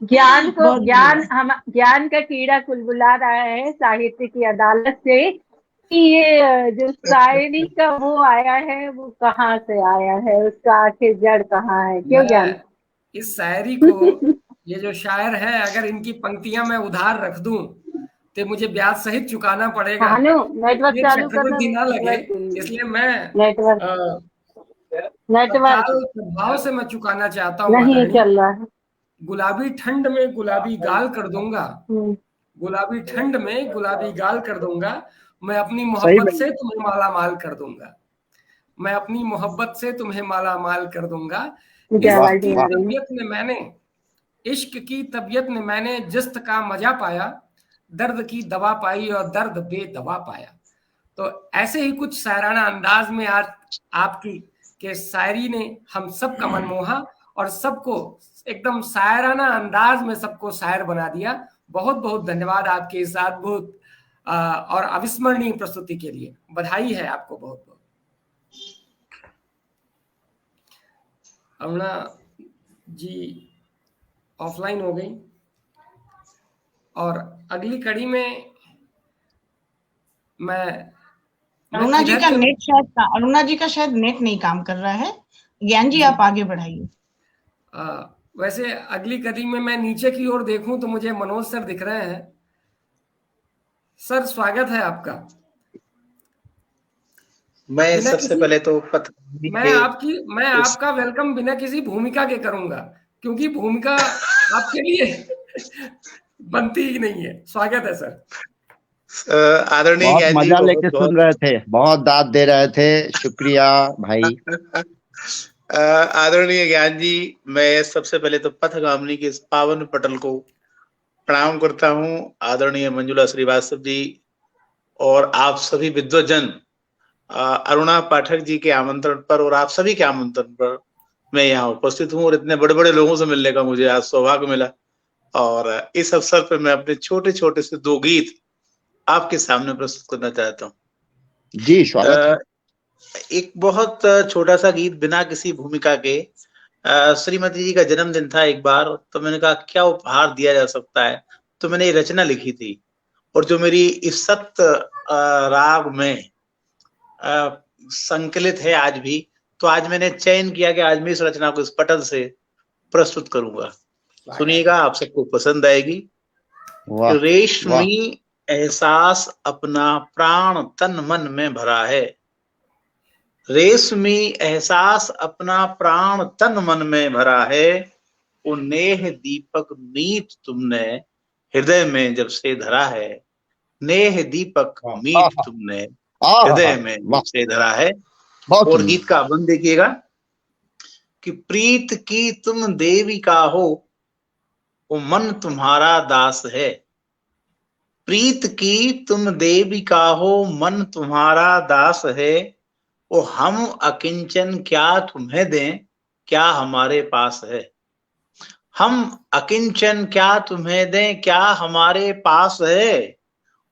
ज्ञान का कीड़ा कुलबुला रहा है साहित्य की अदालत से कि ये जो शायरी का वो आया है वो कहाँ से आया है, उसका आखिर जड़ कहाँ है, क्यों ज्ञान? इस शायरी को, ये जो शायर है, अगर इनकी पंक्तियां मैं उधार रख दूं तो मुझे ब्याज सहित चुकाना पड़ेगा। नेटवर्क चालू करना, ना लगे, इसलिए मैं नेटवर्क प्रभाव से मैं चुकाना चाहता हूँ। नहीं चल रहा है। गुलाबी ठंड में गुलाबी गाल कर दूंगा, गुलाबी ठंड में गुलाबी गाल कर दूंगा, मैं अपनी मोहब्बत से तुम्हें माला माल कर दूंगा, मैं अपनी मोहब्बत से तुम्हें माला माल कर दूंगा। इश्क की तबीयत में मैंने जिस्त का मजा पाया, दर्द की दवा पाई और दर्द बेदवा पाया। तो ऐसे ही कुछ शायराना अंदाज में आज आपकी के शायरी ने हम सबका मन मोहा और सबको एकदम शायराना अंदाज में सबको शायर बना दिया। बहुत बहुत धन्यवाद आपके इस अद्भुत और अविस्मरणीय प्रस्तुति के लिए। बधाई है आपको बहुत बहुत। अरुणा जी ऑफलाइन हो गई, और अगली कड़ी में मैं अरुणा जी का नेट शायद नेट नहीं काम कर रहा है। ज्ञान जी आप आगे बढ़ाइए। वैसे अगली कड़ी में मैं नीचे की ओर देखूं तो मुझे मनोज सर दिख रहे हैं। सर स्वागत है आपका। मैं सबसे पहले तो मैं आपका वेलकम बिना किसी भूमिका के करूंगा, क्योंकि भूमिका आपके लिए बनती ही नहीं है। स्वागत है सर। आदरणीय ज्ञान जी मजा लेके सुन रहे थे, बहुत दाद दे रहे थे, शुक्रिया भाई। आदरणीय ज्ञान जी, मैं सबसे पहले तो पथगामिनी के इस पावन पटल को प्रणाम करता हूं। आदरणीय मंजुला श्रीवास्तव जी और आप सभी विद्वजन, अरुणा पाठक जी के आमंत्रण पर और आप सभी के आमंत्रण पर मैं यहाँ उपस्थित हूँ, और इतने बड़े बड़े लोगों से मिलने का मुझे आज सौभाग्य मिला। और इस अवसर पर मैं अपने छोटे छोटे से दो गीत आपके सामने प्रस्तुत करना चाहता हूँ। जी स्वागत। एक बहुत छोटा सा गीत बिना किसी भूमिका के। श्रीमती जी का जन्मदिन था एक बार, तो मैंने कहा क्या उपहार दिया जा सकता है, तो मैंने ये रचना लिखी थी, और जो मेरी इफ्सत राग में संकलित है आज भी। तो आज मैंने चयन किया कि आज मैं इस रचना को इस पटल से प्रस्तुत करूंगा। सुनिएगा, आप सबको पसंद आएगी। रेशमी एहसास अपना प्राण तन मन में भरा है, रेशमी एहसास अपना प्राण तन मन में भरा है, वो नेह दीपक मीत तुमने हृदय में जब से धरा है, नेह दीपक मीत तुमने हृदय में जब से धरा है। और गीत का बंद देखिएगा कि प्रीत की तुम देविका हो, वो मन तुम्हारा दास है, प्रीत की तुम देविका हो, मन तुम्हारा दास है, वो हम अकिंचन क्या तुम्हें दें, क्या हमारे पास है, हम अकिंचन क्या तुम्हें दें, क्या हमारे पास है,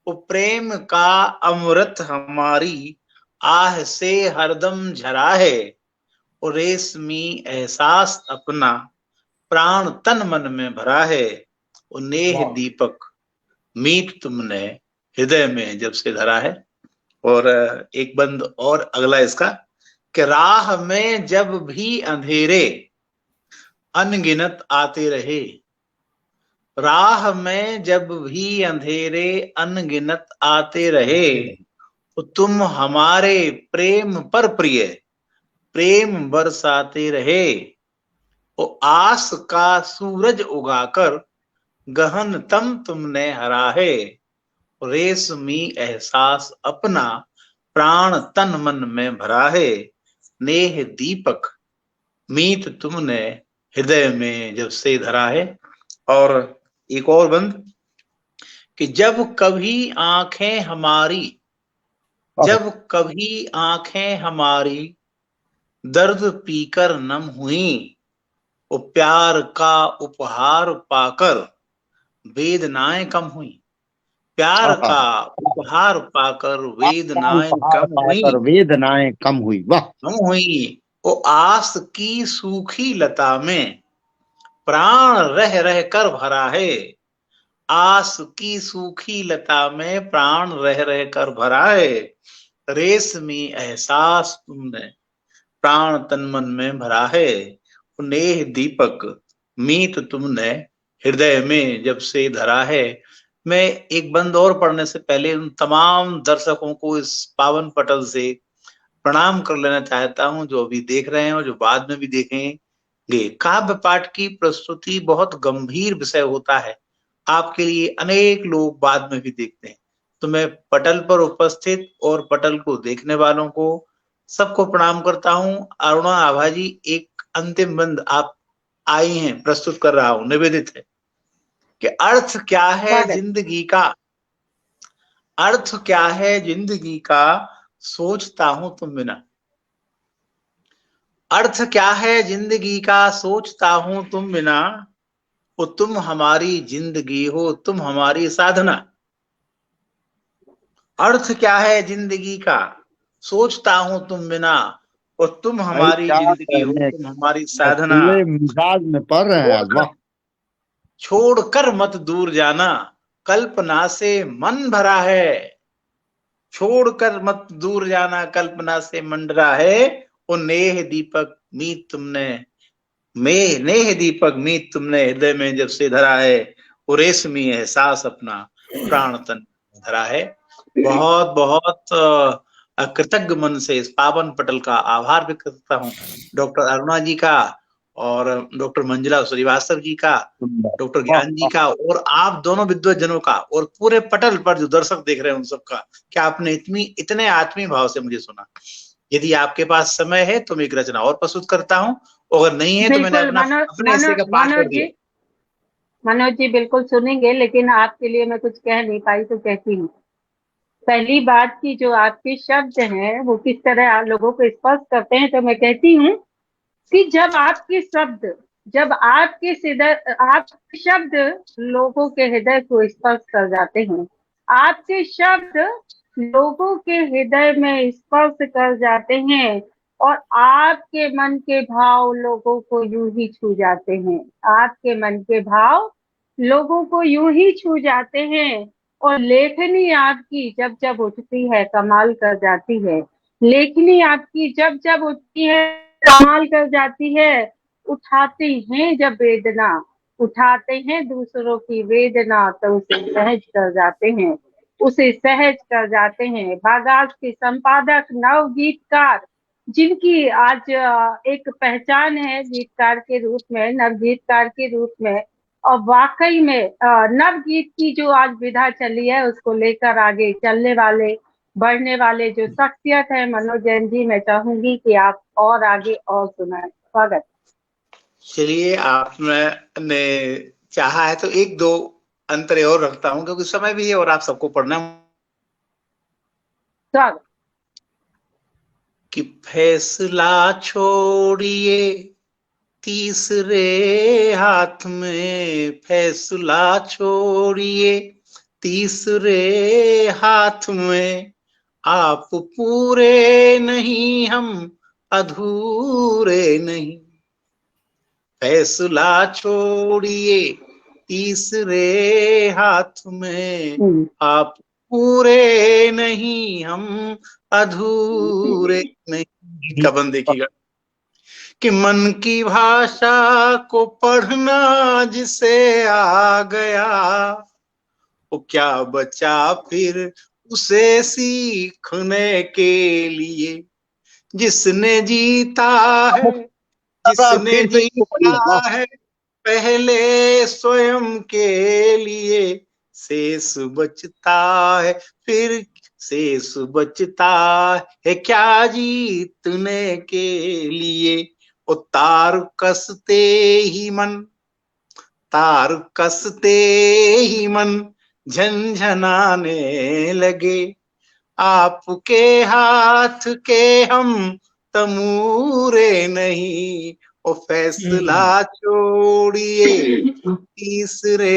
वो प्रेम का अमृत हमारी आह से हरदम झरा है, वो रेशमी एहसास अपना प्राण तन मन में भरा है, वो नेह दीपक मीत तुमने हृदय में जब से धरा है। और एक बंद और अगला इसका कि राह में जब भी अंधेरे अनगिनत आते रहे, राह में जब भी अंधेरे अनगिनत आते रहे, तो तुम हमारे प्रेम पर प्रिय प्रेम बरसाते रहे। वो आस का सूरज उगाकर गहन तम तुमने हरा है। रेशमी एहसास अपना प्राण तन मन में भरा है। नेह दीपक मीत तुमने हृदय में जब से धरा है। और एक और बंद कि जब कभी आंखें हमारी दर्द पीकर नम हुई, वो प्यार का उपहार पाकर वेदनाएं कम हुई। प्यार का उपहार पाकर वेदनाएं कम हुई। वाह, कम हुई। वो आस की सूखी लता में प्राण रह रह कर भरा है। आस की सूखी लता में प्राण रह रह कर भरा है। रेशमी एहसास तुमने प्राण तन मन में भरा है। नेह दीपक मीत तुमने हृदय में जब से धरा है। मैं एक बंद और पढ़ने से पहले उन तमाम दर्शकों को इस पावन पटल से प्रणाम कर लेना चाहता हूं, जो अभी देख रहे हैं और जो बाद में भी देखेंगे। काव्य पाठ की प्रस्तुति बहुत गंभीर विषय होता है, आपके लिए अनेक लोग बाद में भी देखते हैं। तो मैं पटल पर उपस्थित और पटल को देखने वालों को सबको प्रणाम करता हूं। अरुणा आभा जी, एक अंतिम बंद आप आई हैं, प्रस्तुत कर रहा हूं, निवेदित है कि अर्थ क्या है जिंदगी का। अर्थ क्या है जिंदगी का, सोचता हूं तुम बिना। अर्थ क्या है जिंदगी का, सोचता हूं तुम बिना। वो तुम हमारी जिंदगी हो, तुम हमारी साधना। अर्थ क्या है जिंदगी का, सोचता हूं तुम बिना। और तुम हमारी जिंदगी हो, तुम हमारी साधना। मिजाज में पढ़ रहे हैं आज। वाह, छोड़कर मत दूर जाना, कल्पना से मन भरा है। छोड़कर मत दूर जाना, कल्पना से मन भरा है। वो नेह दीपक मीत तुमने हृदय में जब से धरा है। वो रेशमी एहसास अपना प्राण तन धरा है। बहुत बहुत कृतज्ञ मन से इस पावन पटल का आभार व्यक्त करता हूँ, डॉक्टर अरुणा जी का और डॉक्टर मंजुला श्रीवास्तव जी का, डॉक्टर ज्ञान जी का, और आप दोनों विद्वजनों का, और पूरे पटल पर जो दर्शक देख रहे हैं उन सबका। क्या आपने इतने आत्मीय भाव से मुझे सुना। यदि आपके पास समय है तो मैं एक रचना और प्रस्तुत करता हूँ, अगर नहीं है तो मैंने अपने हिस्से का पाठ कर दिया। मनोज जी बिल्कुल सुनेंगे, लेकिन आपके लिए मैं कुछ कह नहीं पाई तो कहती हूँ। पहली बात की जो आपके शब्द हैं वो किस तरह लोगों को स्पर्श करते हैं, तो मैं कहती हूँ कि जब आपके शब्द लोगों के हृदय को स्पर्श कर जाते हैं, आपके शब्द लोगों के हृदय में स्पर्श कर जाते हैं, और आपके मन के भाव लोगों को यूं ही छू जाते हैं। आपके मन के भाव लोगों को यूं ही छू जाते हैं। और लेखनी आपकी जब जब उठती है कमाल कर जाती है। लेखनी आपकी जब जब उठती है कमाल कर जाती है। उठाते हैं जब वेदना, उठाते हैं दूसरों की वेदना, तो उसे सहज कर जाते हैं। बागास के संपादक, नव गीतकार, जिनकी आज एक पहचान है गीतकार के रूप में, नवगीतकार के रूप में, और वाकई में नवगीत की जो आज विधा चली है उसको लेकर आगे चलने वाले, बढ़ने वाले जो शख्सियत है मनोज जैन जी, मैं चाहूंगी कि आप और आगे और सुनाएं। स्वागत। चलिए, आपने चाहा है तो एक दो अंतरे और रखता हूं, क्योंकि समय भी है और आप सबको पढ़ना। स्वागत। कि फैसला छोड़िए तीसरे हाथ में, फैसला छोड़िए तीसरे हाथ में। आप पूरे नहीं हम अधूरे नहीं। फैसला छोड़िए तीसरे हाथ में, आप पूरे नहीं हम अधूरे नहीं। का बंद देखिएगा कि मन की भाषा को पढ़ना जिसे आ गया, वो क्या बचा फिर उसे सीखने के लिए। जिसने जीता है, जिसने फिर से इसको पढ़िए। जीता वाह, है पहले स्वयं के लिए, शेष बचता है फिर, शेष बचता है क्या जीतने के लिए। ओ तार कसते ही मन, तार कसते ही मन झनझनाने लगे। आपके हाथ के हम तमूरे नहीं, ओ फैसला छोड़िए तीसरे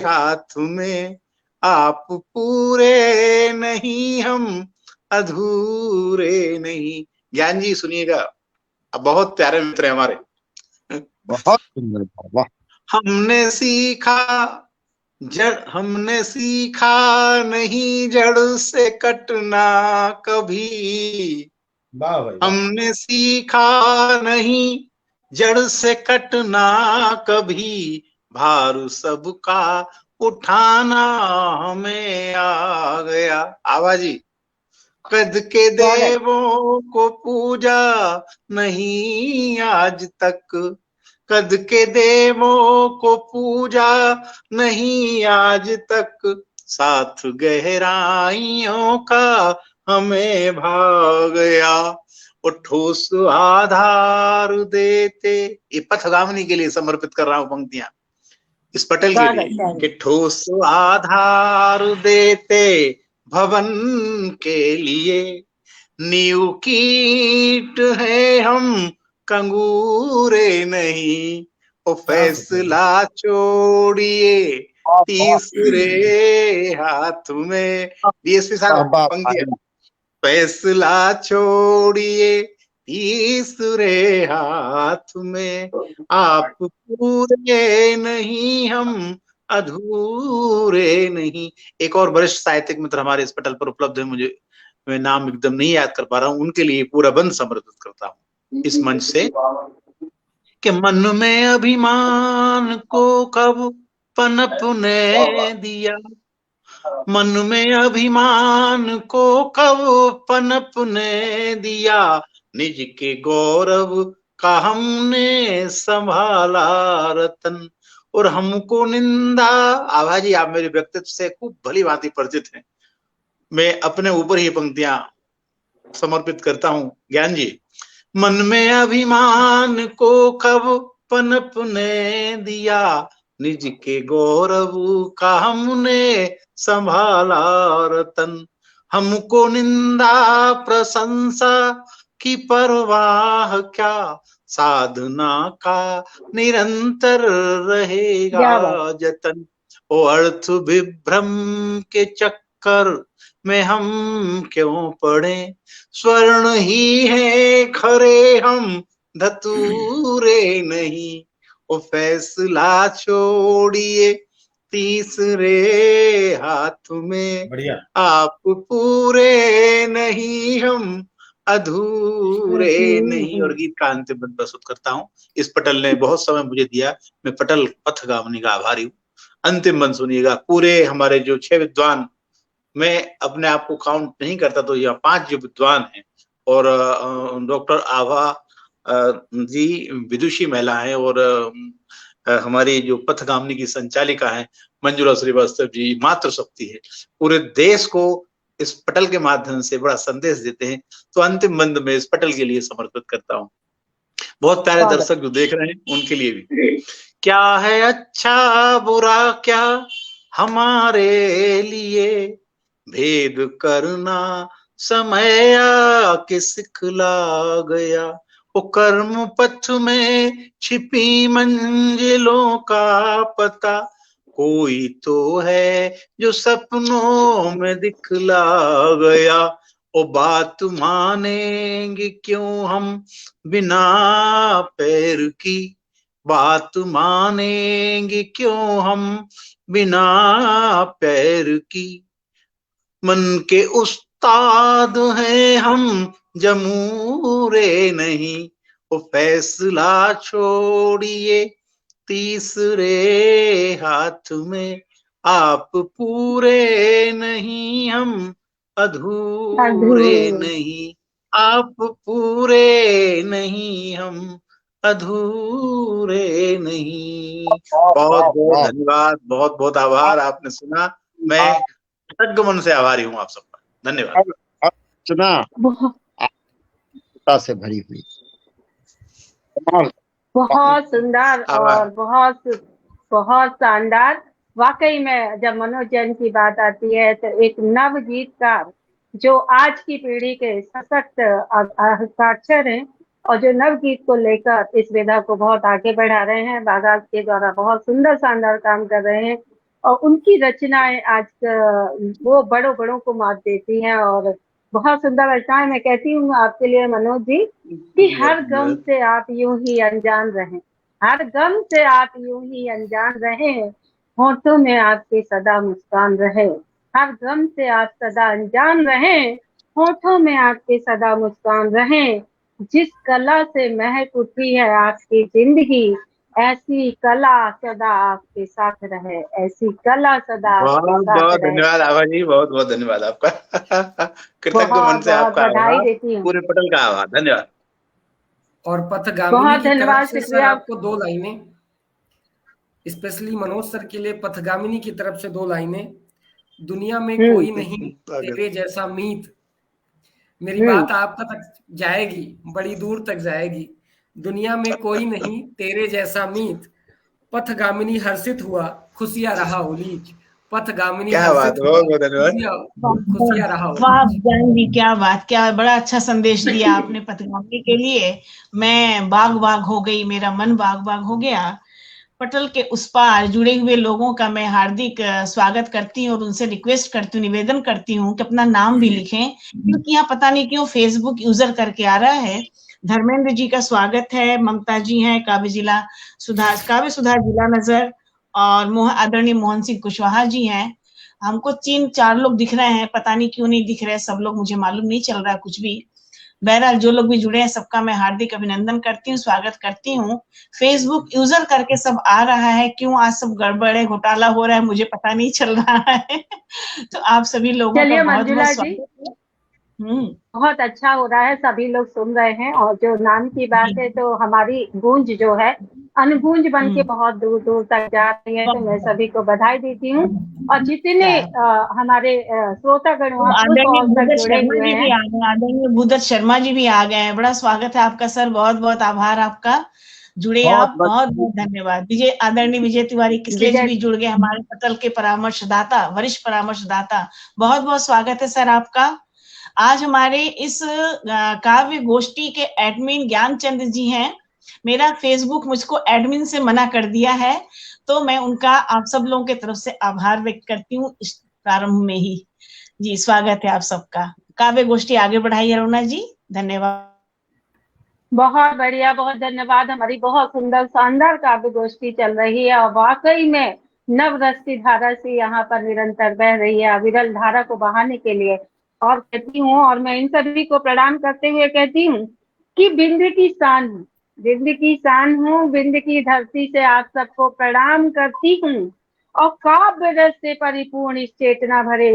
हाथ में। आप पूरे नहीं, हम अधूरे नहीं। ज्ञान जी सुनिएगा, अब बहुत प्यारे मित्र हैं हमारे। बहुत सुंदर था, वाह। हमने सीखा नहीं जड़ से कटना कभी। वाह भाई वाह। हमने सीखा नहीं जड़ से कटना कभी, भार सबका उठाना हमें आ गया। आवाजी कद के देवों को पूजा नहीं आज तक, कद के देवों को पूजा नहीं आज तक, साथ गहराइयों का हमें भाग गया। वो ठोस आधार देते, ये पथगामिनी के लिए समर्पित कर रहा हूं पंक्तियां, इस पटेल के लिए, कि ठोस आधार देते भवन के लिए। नींव कीट है हम कंगूरे नहीं, ओ फैसला छोड़िए तीसरे हाथ में। डीएसपी साहब पंक्तियां, फैसला छोड़िए तीसरे हाथ में। आप पूरे नहीं, हम अधूरे नहीं। एक और वरिष्ठ साहित्यिक मित्र हमारे इस पटल पर उपलब्ध है, मुझे मैं नाम एकदम नहीं याद कर पा रहा हूं, उनके लिए पूरा बंद समर्पित करता हूं इस मंच से, कि मन में अभिमान को कब पनपने दिया, मन में अभिमान को कब पनपने दिया, निज के गौरव का हमने संभाला रतन, और हमको निंदा। आभा जी आप मेरे व्यक्तित्व से खूब भली भांति परिचित हैं, मैं अपने ऊपर ही पंक्तियां समर्पित करता हूं। ज्ञान जी, मन में अभिमान को कब पनपने दिया, निज के गौरव का हमने संभाला रतन, हमको निंदा प्रशंसा की परवाह क्या, साधना का निरंतर रहेगा जतन। ओ अर्थ विभ्रम के चक्कर में हम क्यों पड़े, स्वर्ण ही है खरे हम धतूरे नहीं, ओ फैसला छोड़िए तीसरे हाथ में। बढ़िया। आप पूरे नहीं, हम अधूरे नहीं। और गीत का अंतिम बंद प्रस्तुत करता हूं। इस पटल ने बहुत समय मुझे दिया, मैं पटल पथगामिनी का आभारी हूं। अंतिम बंद सुनिएगा। पूरे हमारे जो 6 विद्वान, मैं अपने आप को काउंट नहीं करता तो यहाँ 5 जो विद्वान हैं, और डॉक्टर आभा जी विदुषी महिला हैं, और हमारी जो पथगामिनी की संचालिका है मंजुला श्रीवास्तव जी मातृशक्ति है, पूरे देश को इस पटल के माध्यम से बड़ा संदेश देते हैं। तो अंतिम बंद में इस पटल के लिए समर्पित करता हूँ। बहुत प्यारे दर्शक जो देख रहे हैं उनके लिए भी। क्या है अच्छा बुरा क्या हमारे लिए, भेद करना समय आके सिखला गया, वो कर्म पथ में छिपी मंजिलों का पता, कोई तो है जो सपनों में दिखला गया। ओ बात मानेंगे क्यों हम बिना पैर की, बात मानेंगे क्यों हम बिना पैर की, मन के उस्ताद हैं हम जमूरे नहीं, वो फैसला छोड़िए तीसरे हाथ में। आप पूरे नहीं हम अधूरे नहीं, आप पूरे नहीं हम अधूरे नहीं। बहुत बहुत धन्यवाद, बहुत बहुत आभार। आपने सुना, मैं कृतज्ञ मन से आभारी हूँ आप सबका। धन्यवाद। सुना से भरी हुई, बहुत सुंदर और बहुत बहुत शानदार। वाकई में जब मनोज जैन की बात आती है तो एक नव गीतकार जो आज की पीढ़ी के सशक्त हस्ताक्षर हैं और जो नव गीत को लेकर इस विधा को बहुत आगे बढ़ा रहे हैं, बागाज के द्वारा बहुत सुंदर शानदार काम कर रहे हैं और उनकी रचनाएं आज वो बड़ों बड़ों को मात देती हैं और बहुत सुंदर रचनाएं। मैं कहती हूँ आपके लिए मनोज जी कि हर गम से आप यूं ही अनजान रहें, हर गम से आप यूं ही अनजान रहें, होठों में आपके सदा मुस्कान रहे। हर गम से आप सदा अनजान रहें, होठों में आपके सदा मुस्कान रहें। जिस कला से महक उठी है आपकी जिंदगी, ऐसी कला सदा आपके साथ रहे, ऐसी कला सदा आपके बहुत साथ बहुत रहे। धन्यवाद आभा जी, बहुत बहुत धन्यवाद आपका। कृतज्ञ मन से आपका बधाई आभार, देती हूँ। पूरे पटल का आभार। धन्यवाद। और पथगामिनी बहुत की तरफ धन्यवाद, से सर शुक्रिया। आपको 2 लाइनें, स्पेशली मनोज सर के लिए पथगामिनी की तरफ से 2 लाइनें। दुनिया में कोई नहीं तेरे जैसा मीत, मेरी बात आप तक जाएगी, बड़ी दूर तक जाएगी। दुनिया में कोई नहीं तेरे जैसा मीत, पथगामिनी हर्षित हुआ खुशियां रहा उलीज, पथगामिनी हर्षित हुआ खुशियां रहा वाह उलीज। जान जी, क्या बात, क्या बड़ा अच्छा संदेश दिया आपने पथगामी के लिए। मैं बाग बाग हो गई, मेरा मन बाग बाग हो गया। पटल के उस पार जुड़े हुए लोगों का मैं हार्दिक स्वागत करती हूँ और उनसे रिक्वेस्ट करती हूँ, निवेदन करती हूँ कि अपना नाम भी लिखें, क्योंकि यहाँ पता नहीं क्यों फेसबुक यूजर करके आ रहा है। धर्मेंद्र जी का स्वागत है, ममता जी हैं, काव्य सुधा जिला नजर और आदरणीय मोहन सिंह कुशवाहा जी हैं। हमको 3-4 लोग दिख रहे हैं, पता नहीं क्यों नहीं दिख रहे सब लोग, मुझे मालूम नहीं चल रहा कुछ भी। बहरहाल जो लोग भी जुड़े हैं सबका मैं हार्दिक अभिनंदन करती हूँ, स्वागत करती हूँ। फेसबुक यूजर करके सब आ रहा है, क्यों आज सब गड़बड़ है, घोटाला हो रहा है, मुझे पता नहीं चल रहा है। तो आप सभी लोगों का बहुत बहुत स्वागत है। बहुत अच्छा हो रहा है, सभी लोग सुन रहे हैं और जो नाम की बात है तो हमारी गूंज जो है अनगूंज बन के बहुत दूर दूर तक जा रही है, तो मैं सभी को बधाई देती हूँ। और जितने हमारे श्रोतागण वहाँ उस ओर तक जुड़े हुए हैं, आदरणीय भूदत्त शर्मा जी भी आ गए हैं, बड़ा स्वागत है आपका सर, बहुत बहुत आभार आपका, जुड़े आप, बहुत बहुत धन्यवाद। आदरणीय विजय तिवारी किसले जी भी जुड़ गए, हमारे पटल के परामर्शदाता, वरिष्ठ परामर्शदाता, बहुत बहुत स्वागत है सर आपका। आज हमारे इस काव्य गोष्ठी के एडमिन ज्ञानचंद जी हैं। मेरा फेसबुक मुझको एडमिन से मना कर दिया है, तो मैं उनका आप सब लोगों की तरफ से आभार व्यक्त करती हूँ इस प्रारंभ में ही। जी स्वागत है आप सबका। काव्य गोष्ठी आगे बढ़ाइए अरुणा जी, धन्यवाद। बहुत बढ़िया, बहुत धन्यवाद। हमारी बहुत सुंदर शानदार काव्य गोष्ठी चल रही है और वाकई में नवरस की धारा से यहाँ पर निरंतर बह रही है, अविरल धारा को बहाने के लिए। और कहती हूँ, और मैं इन सभी को प्रणाम करते हुए कहती हूँ कि बिंद की शान हूँ, बिंद की शान हूँ, बिंद की धरती से आप सबको प्रणाम करती हूँ और काव्य रस से परिपूर्ण इस चेतना भरे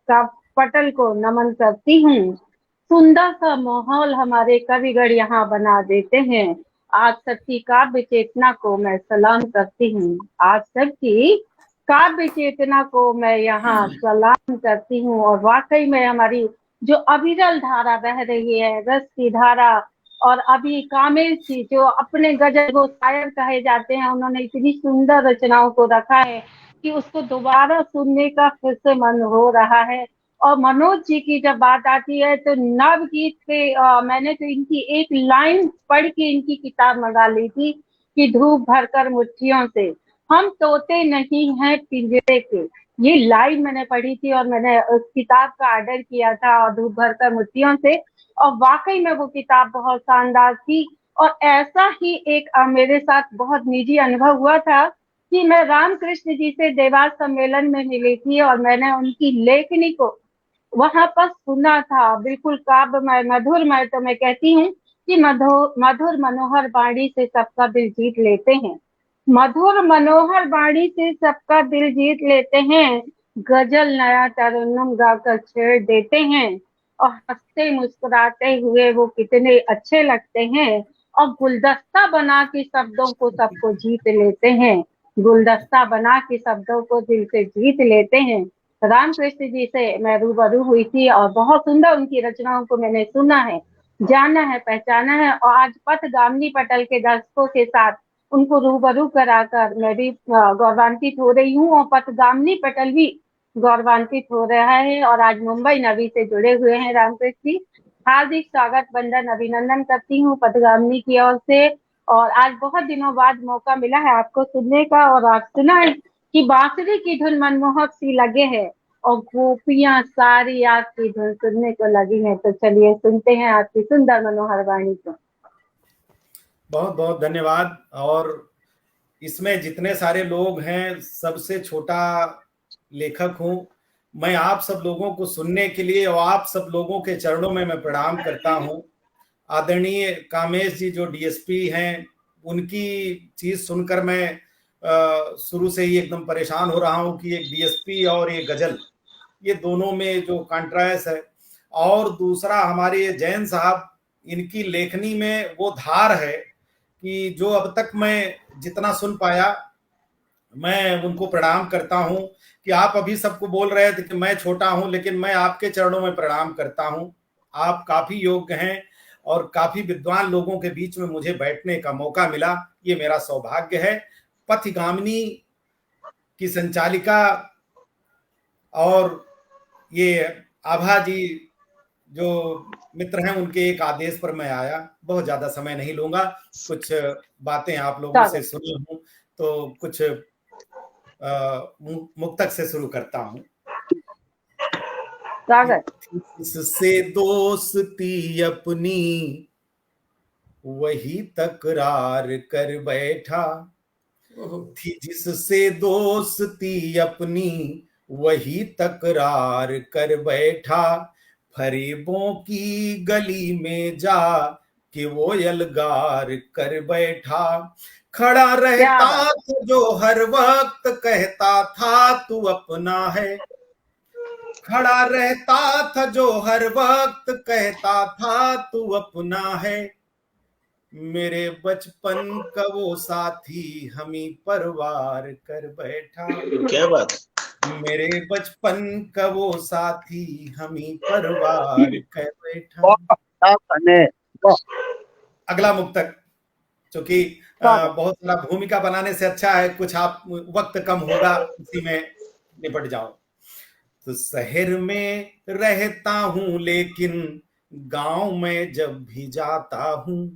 का पटल को नमन करती हूँ। सुंदर सा माहौल हमारे कविगढ़ यहाँ बना देते हैं। आज सबकी काव्य चेतना को मैं सलाम करती हूँ, आज सबकी काव्य चेतना को मैं यहाँ सलाम करती हूँ। और वाकई में हमारी जो अविरल धारा बह रही है, रस की धारा, और अभी कामिल जी जो अपने गजल को शायर कहे जाते हैं, उन्होंने इतनी सुंदर रचनाओं को रखा है कि उसको दोबारा सुनने का फिर से मन हो रहा है। और मनोज जी की जब बात आती है तो नवगीत पे मैंने तो इनकी एक लाइन पढ़ के इनकी किताब मंगा ली थी कि धूप भरकर मुट्ठियों से हम तोते नहीं हैं पिंजरे के। ये लाइन मैंने पढ़ी थी और मैंने उस किताब का ऑर्डर किया था, और धूप भरकर मुट्ठियों से, और वाकई में वो किताब बहुत शानदार थी। और ऐसा ही एक मेरे साथ बहुत निजी अनुभव हुआ था कि मैं रामकृष्ण जी से देवास सम्मेलन में मिली थी और मैंने उनकी लेखनी को वहां पर सुना था, बिल्कुल काव्यमय मधुरमय। तो मैं कहती हूँ कि मधुर मनोहर वाणी से सबका दिल जीत लेते हैं। मधुर मनोहर वाणी से सबका दिल जीत लेते हैं, गजल नया तरन्नुम गाकर छेड़ देते हैं, और हंसते मुस्कुराते हुए वो कितने अच्छे लगते हैं, और गुलदस्ता बना के शब्दों को सबको जीत लेते हैं, गुलदस्ता बना के शब्दों को दिल से जीत लेते हैं। रामकृष्ण जी से मैं रूबरू हुई थी और बहुत सुंदर उनकी रचनाओं को मैंने सुना है, जाना है, पहचाना है, और आज पथगामिनी पटल के दर्शकों के साथ उनको रूबरू कराकर मैं भी गौरवान्वित हो रही हूँ, और पथगामिनी पटल भी गौरवान्वित हो रहा है। और आज मुंबई नवी से जुड़े हुए हैं रामकृष्ण जी। हार्दिक स्वागत, वंदन, अभिनंदन करती हूँ पथगामिनी की ओर से। और आज बहुत दिनों बाद मौका मिला है आपको सुनने का, और आप सुना है कि बांसुरी की धुन मनमोहक सी लगे है, और गोपियां सारी आपकी धुन सुनने को लगी है। तो चलिए सुनते हैं आपकी सुंदर मनोहर वाणी को। बहुत बहुत धन्यवाद। और इसमें जितने सारे लोग हैं, सबसे छोटा लेखक हूं मैं। आप सब लोगों को सुनने के लिए और आप सब लोगों के चरणों में मैं प्रणाम करता हूं। आदरणीय कामेश जी जो डीएसपी हैं, उनकी चीज सुनकर मैं शुरू से ही एकदम परेशान हो रहा हूं कि एक डीएसपी और ये गजल, ये दोनों में जो कॉन्ट्रास्ट है। और दूसरा हमारे ये जैन साहब, इनकी लेखनी में वो धार है कि जो अब तक मैं जितना सुन पाया, मैं उनको प्रणाम करता हूं। कि आप अभी सबको बोल रहे थे कि मैं छोटा हूं, लेकिन मैं आपके चरणों में प्रणाम करता हूं। आप काफी योग्य हैं और काफी विद्वान लोगों के बीच में मुझे बैठने का मौका मिला, ये मेरा सौभाग्य है। पथगामिनी की संचालिका और ये आभा जी जो मित्र हैं, उनके एक आदेश पर मैं आया। बहुत ज्यादा समय नहीं लूंगा, कुछ बातें आप लोगों से सुनी हूं तो कुछ मुक्तक से शुरू करता हूं। इससे दोस्ती अपनी वही तकरार कर बैठा थी, जिससे दोस्ती अपनी वही तकरार कर बैठा, फरेबों की गली में जा कि वो यलगार कर बैठा, खड़ा रहता था जो हर वक्त कहता था तू अपना है, खड़ा रहता था जो हर वक्त कहता था तू अपना है, मेरे बचपन का वो साथी हमी परवार कर बैठा। क्या बात, मेरे बचपन का वो साथी हमी परवार कर बैठा। अगला मुक्तक, क्योंकि बहुत सारा भूमिका बनाने से अच्छा है कुछ आप वक्त कम होगा, उसी में निपट जाओ। तो शहर में रहता हूं लेकिन गांव में जब भी जाता हूं,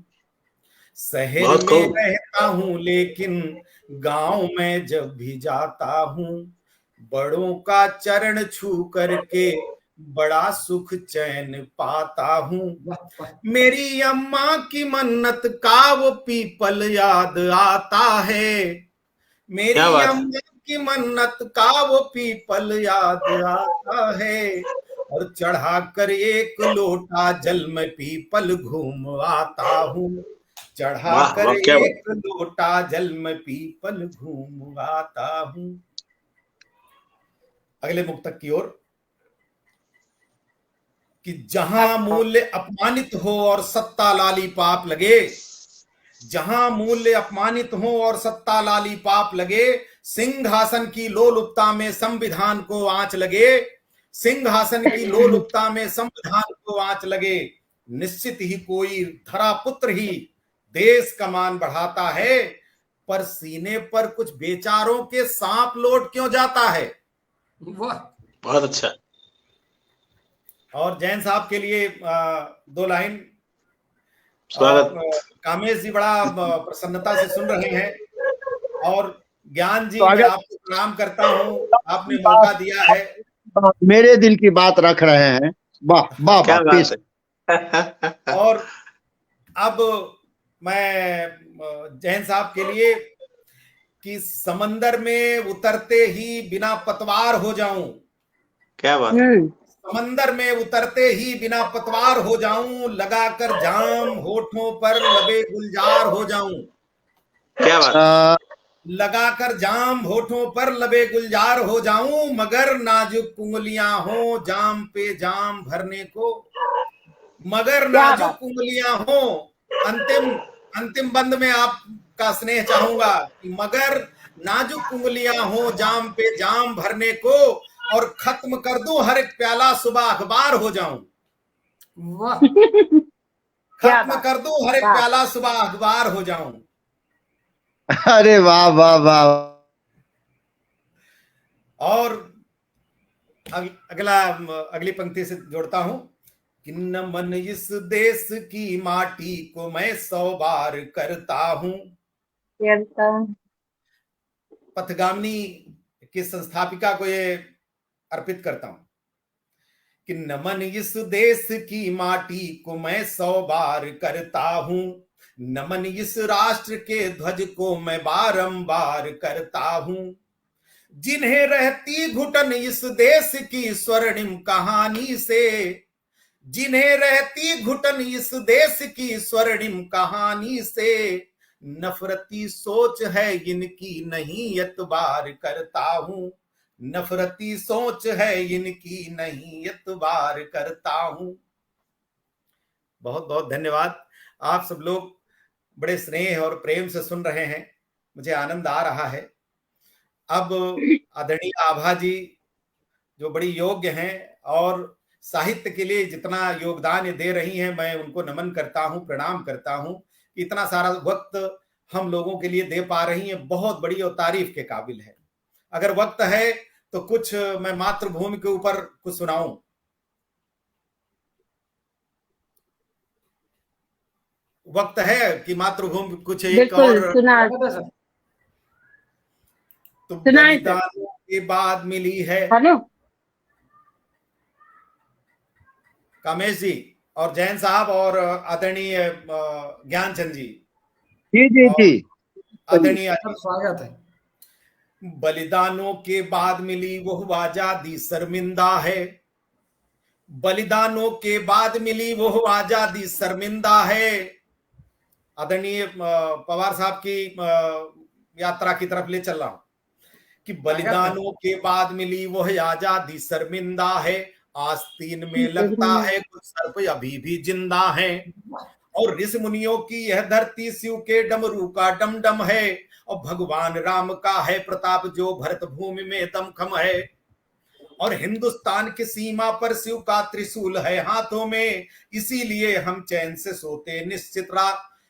शहर में रहता हूं लेकिन गांव में जब भी जाता हूं, बड़ों का चरण छू करके बड़ा सुख चैन पाता हूं, मेरी अम्मा की मन्नत का वो पीपल याद आता है, मेरी अम्मा की मन्नत का वो पीपल याद आता है, और चढ़ाकर एक लोटा जल में पीपल घूम आता हूँ, चढ़ाकर एक लोटा जल में पीपल घूम आता हूँ। अगले मुक्तक की ओर। कि जहां मूल्य अपमानित हो और सत्ता लाली पाप लगे, जहां मूल्य अपमानित हो और सत्ता लाली पाप लगे, सिंहासन की लोलुपता में संविधान को आंच लगे, सिंहासन की लोलुपता में संविधान को आंच लगे, निश्चित ही कोई धरा पुत्र ही देश का मान बढ़ाता है, पर सीने पर कुछ बेचारों के सांप लौट क्यों जाता है। बहुत अच्छा। और जैन साहब के लिए 2 लाइन। स्वागत। कामेश जी बड़ा प्रसन्नता से सुन रहे हैं, और ज्ञान जी मैं आपको प्रणाम करता हूं, आपने मौका दिया है, मेरे दिल की बात रख रहे हैं। वाह वाह, क्या बात है। और अब मैं जैन साहब के लिए कि समंदर में उतरते ही बिना पतवार हो जाऊं, क्या बात, समंदर में उतरते ही बिना पतवार हो जाऊं, लगाकर जाम होठों पर लबे गुलजार हो जाऊं, क्या बात। लगाकर जाम होठों पर लबे गुलजार हो जाऊं, मगर नाजुक उंगलियां हो जाम पे जाम भरने को, मगर नाजुक उंगलियां हो। अंतिम अंतिम बंद में आपका स्नेह चाहूंगा कि मगर नाजुक उंगलियां हो जाम पे जाम भरने को, और खत्म कर दूं हर एक प्याला सुबह अखबार हो जाऊं। वाह खत्म कर दूं हर एक प्याला सुबह अखबार हो जाऊं। अरे वाह वाह वाह। और अगली पंक्ति से जोड़ता हूं कि नमन इस देश की माटी को मैं 100 बार करता हूं। पथगामिनी की संस्थापिका को ये अर्पित करता हूं कि नमन इस देश की माटी को मैं 100 बार करता हूं, नमन इस राष्ट्र के ध्वज को मैं बारंबार करता हूं, जिन्हें रहती घुटन इस देश की स्वर्णिम कहानी से, जिन्हें रहती घुटन इस देश की स्वर्णिम कहानी से, नफरती सोच है इनकी नहीं एतबार करता हूं, नफरती सोच है इनकी नहीं एतबार करता हूं। बहुत बहुत धन्यवाद। आप सब लोग बड़े स्नेह और प्रेम से सुन रहे हैं, मुझे आनंद आ रहा है। अब आदरणीय आभा जी जो बड़ी योग्य हैं और साहित्य के लिए जितना योगदान ये दे रही हैं, मैं उनको नमन करता हूं, प्रणाम करता हूं। इतना सारा वक्त हम लोगों के लिए दे पा रही हैं, बहुत बड़ी और तारीफ के काबिल है। अगर वक्त है तो कुछ मैं मातृभूमि के ऊपर कुछ सुनाऊं। वक्त है कि मातृभूमि कुछ एक और तो बलिदानों के बाद मिली है। कामेश जी और जैन साहब और आदरणीय ज्ञानचंद जी, जी जी जी, आदरणीय स्वागत है। बलिदानों के बाद मिली वो आजादी शर्मिंदा है, बलिदानों के बाद मिली वो आजादी शर्मिंदा है। आदरणीय पवार साहब की यात्रा की तरफ ले चल रहा हूं कि बलिदानों के बाद मिली वो आजादी शर्मिंदा है, आस्तीन में लगता है कुछ सर्प अभी भी जिंदा है, और ऋषि मुनियों की यह धरती शिव के डमरू का डमडम है, और भगवान राम का है प्रताप जो भरत भूमि में दमखम है, और हिंदुस्तान की सीमा पर शिव का त्रिशूल है हाथों में, इसीलिए हम चैन से सोते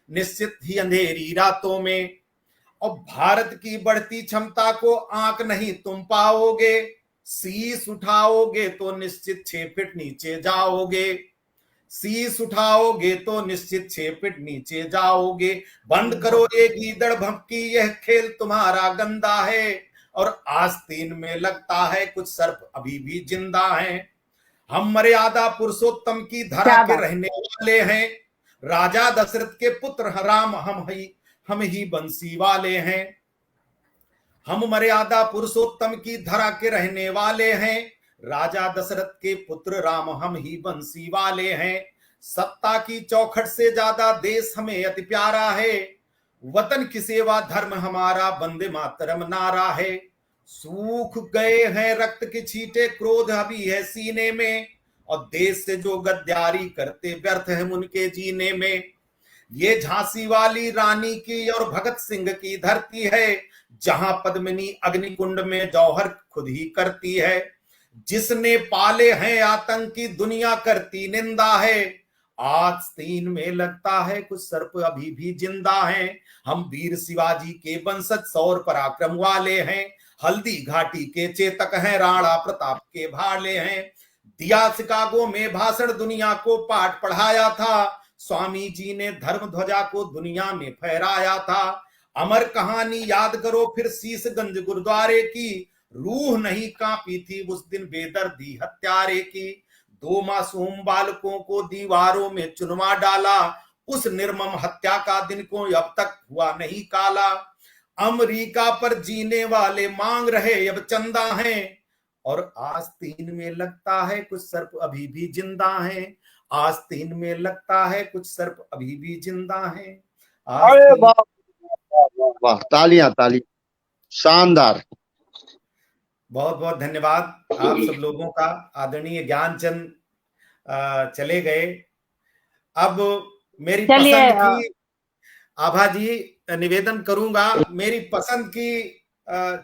निश्चित ही अंधेरी रातों में, और भारत की बढ़ती क्षमता को आंक नहीं तुम पाओगे, शीश उठाओगे तो निश्चित 6 फीट नीचे जाओगे, शीश उठाओगे तो निश्चित 6 फीट नीचे जाओगे, बंद करो ये गीदड़ भमकी यह खेल तुम्हारा गंदा है, और आस्तीन में लगता है कुछ सर्प अभी भी जिंदा हैं। हम मर्यादा पुरुषोत्तम की धरा के रहने वाले हैं, राजा दशरथ के पुत्र राम हम ही बंसी वाले हैं। हम मर्यादा पुरुषोत्तम की धरा के रहने वाले हैं, राजा दशरथ के पुत्र राम हम ही बंसी वाले हैं। सत्ता की चौखट से ज्यादा देश हमें अति प्यारा है, वतन की सेवा धर्म हमारा वंदे मातरम नारा है। सूख गए हैं रक्त की छींटे क्रोध अभी है सीने में, और देश से जो गद्दारी करते व्यर्थ है उनके जीने में। ये झांसी वाली रानी की और भगत सिंह की धरती है, जहां पद्मिनी अग्निकुंड में जौहर खुद ही करती है। जिसने पाले हैं आतंकी दुनिया करती निंदा है, आस्तीन में लगता है कुछ सर्प अभी भी जिंदा हैं। हम वीर शिवाजी के वंशज सौर पराक्रम वाले हैं, हल्दी घाटी के चेतक हैं, राणा प्रताप के भाले हैं। दिया शिकागो में भाषण दुनिया को पाठ पढ़ाया था, स्वामी जी ने धर्म ध्वजा को दुनिया में फहराया था। अमर कहानी याद करो फिर शीशगंज गुरुद्वारे की, रूह नहीं कांपी थी उस दिन बेदर्दी हत्यारे की। 2 मासूम बालकों को दीवारों में चुनवा डाला, उस निर्मम हत्या का दिन को अब तक हुआ नहीं काला। अमेरिका पर जीने वाले मांग रहे अब चंदा हैं, और आस्तीन में लगता है कुछ सर्प अभी भी जिंदा हैं। आस्तीन में लगता है कुछ सर्प अभी भी जिंदा हैं। अरे वाह वाह वाह, तालियां तालियां। शानदार। बहुत बहुत धन्यवाद आप सब लोगों का। आदरणीय ज्ञानचंद चले गए। अब मेरी पसंद की, आभा जी निवेदन करूंगा, मेरी पसंद की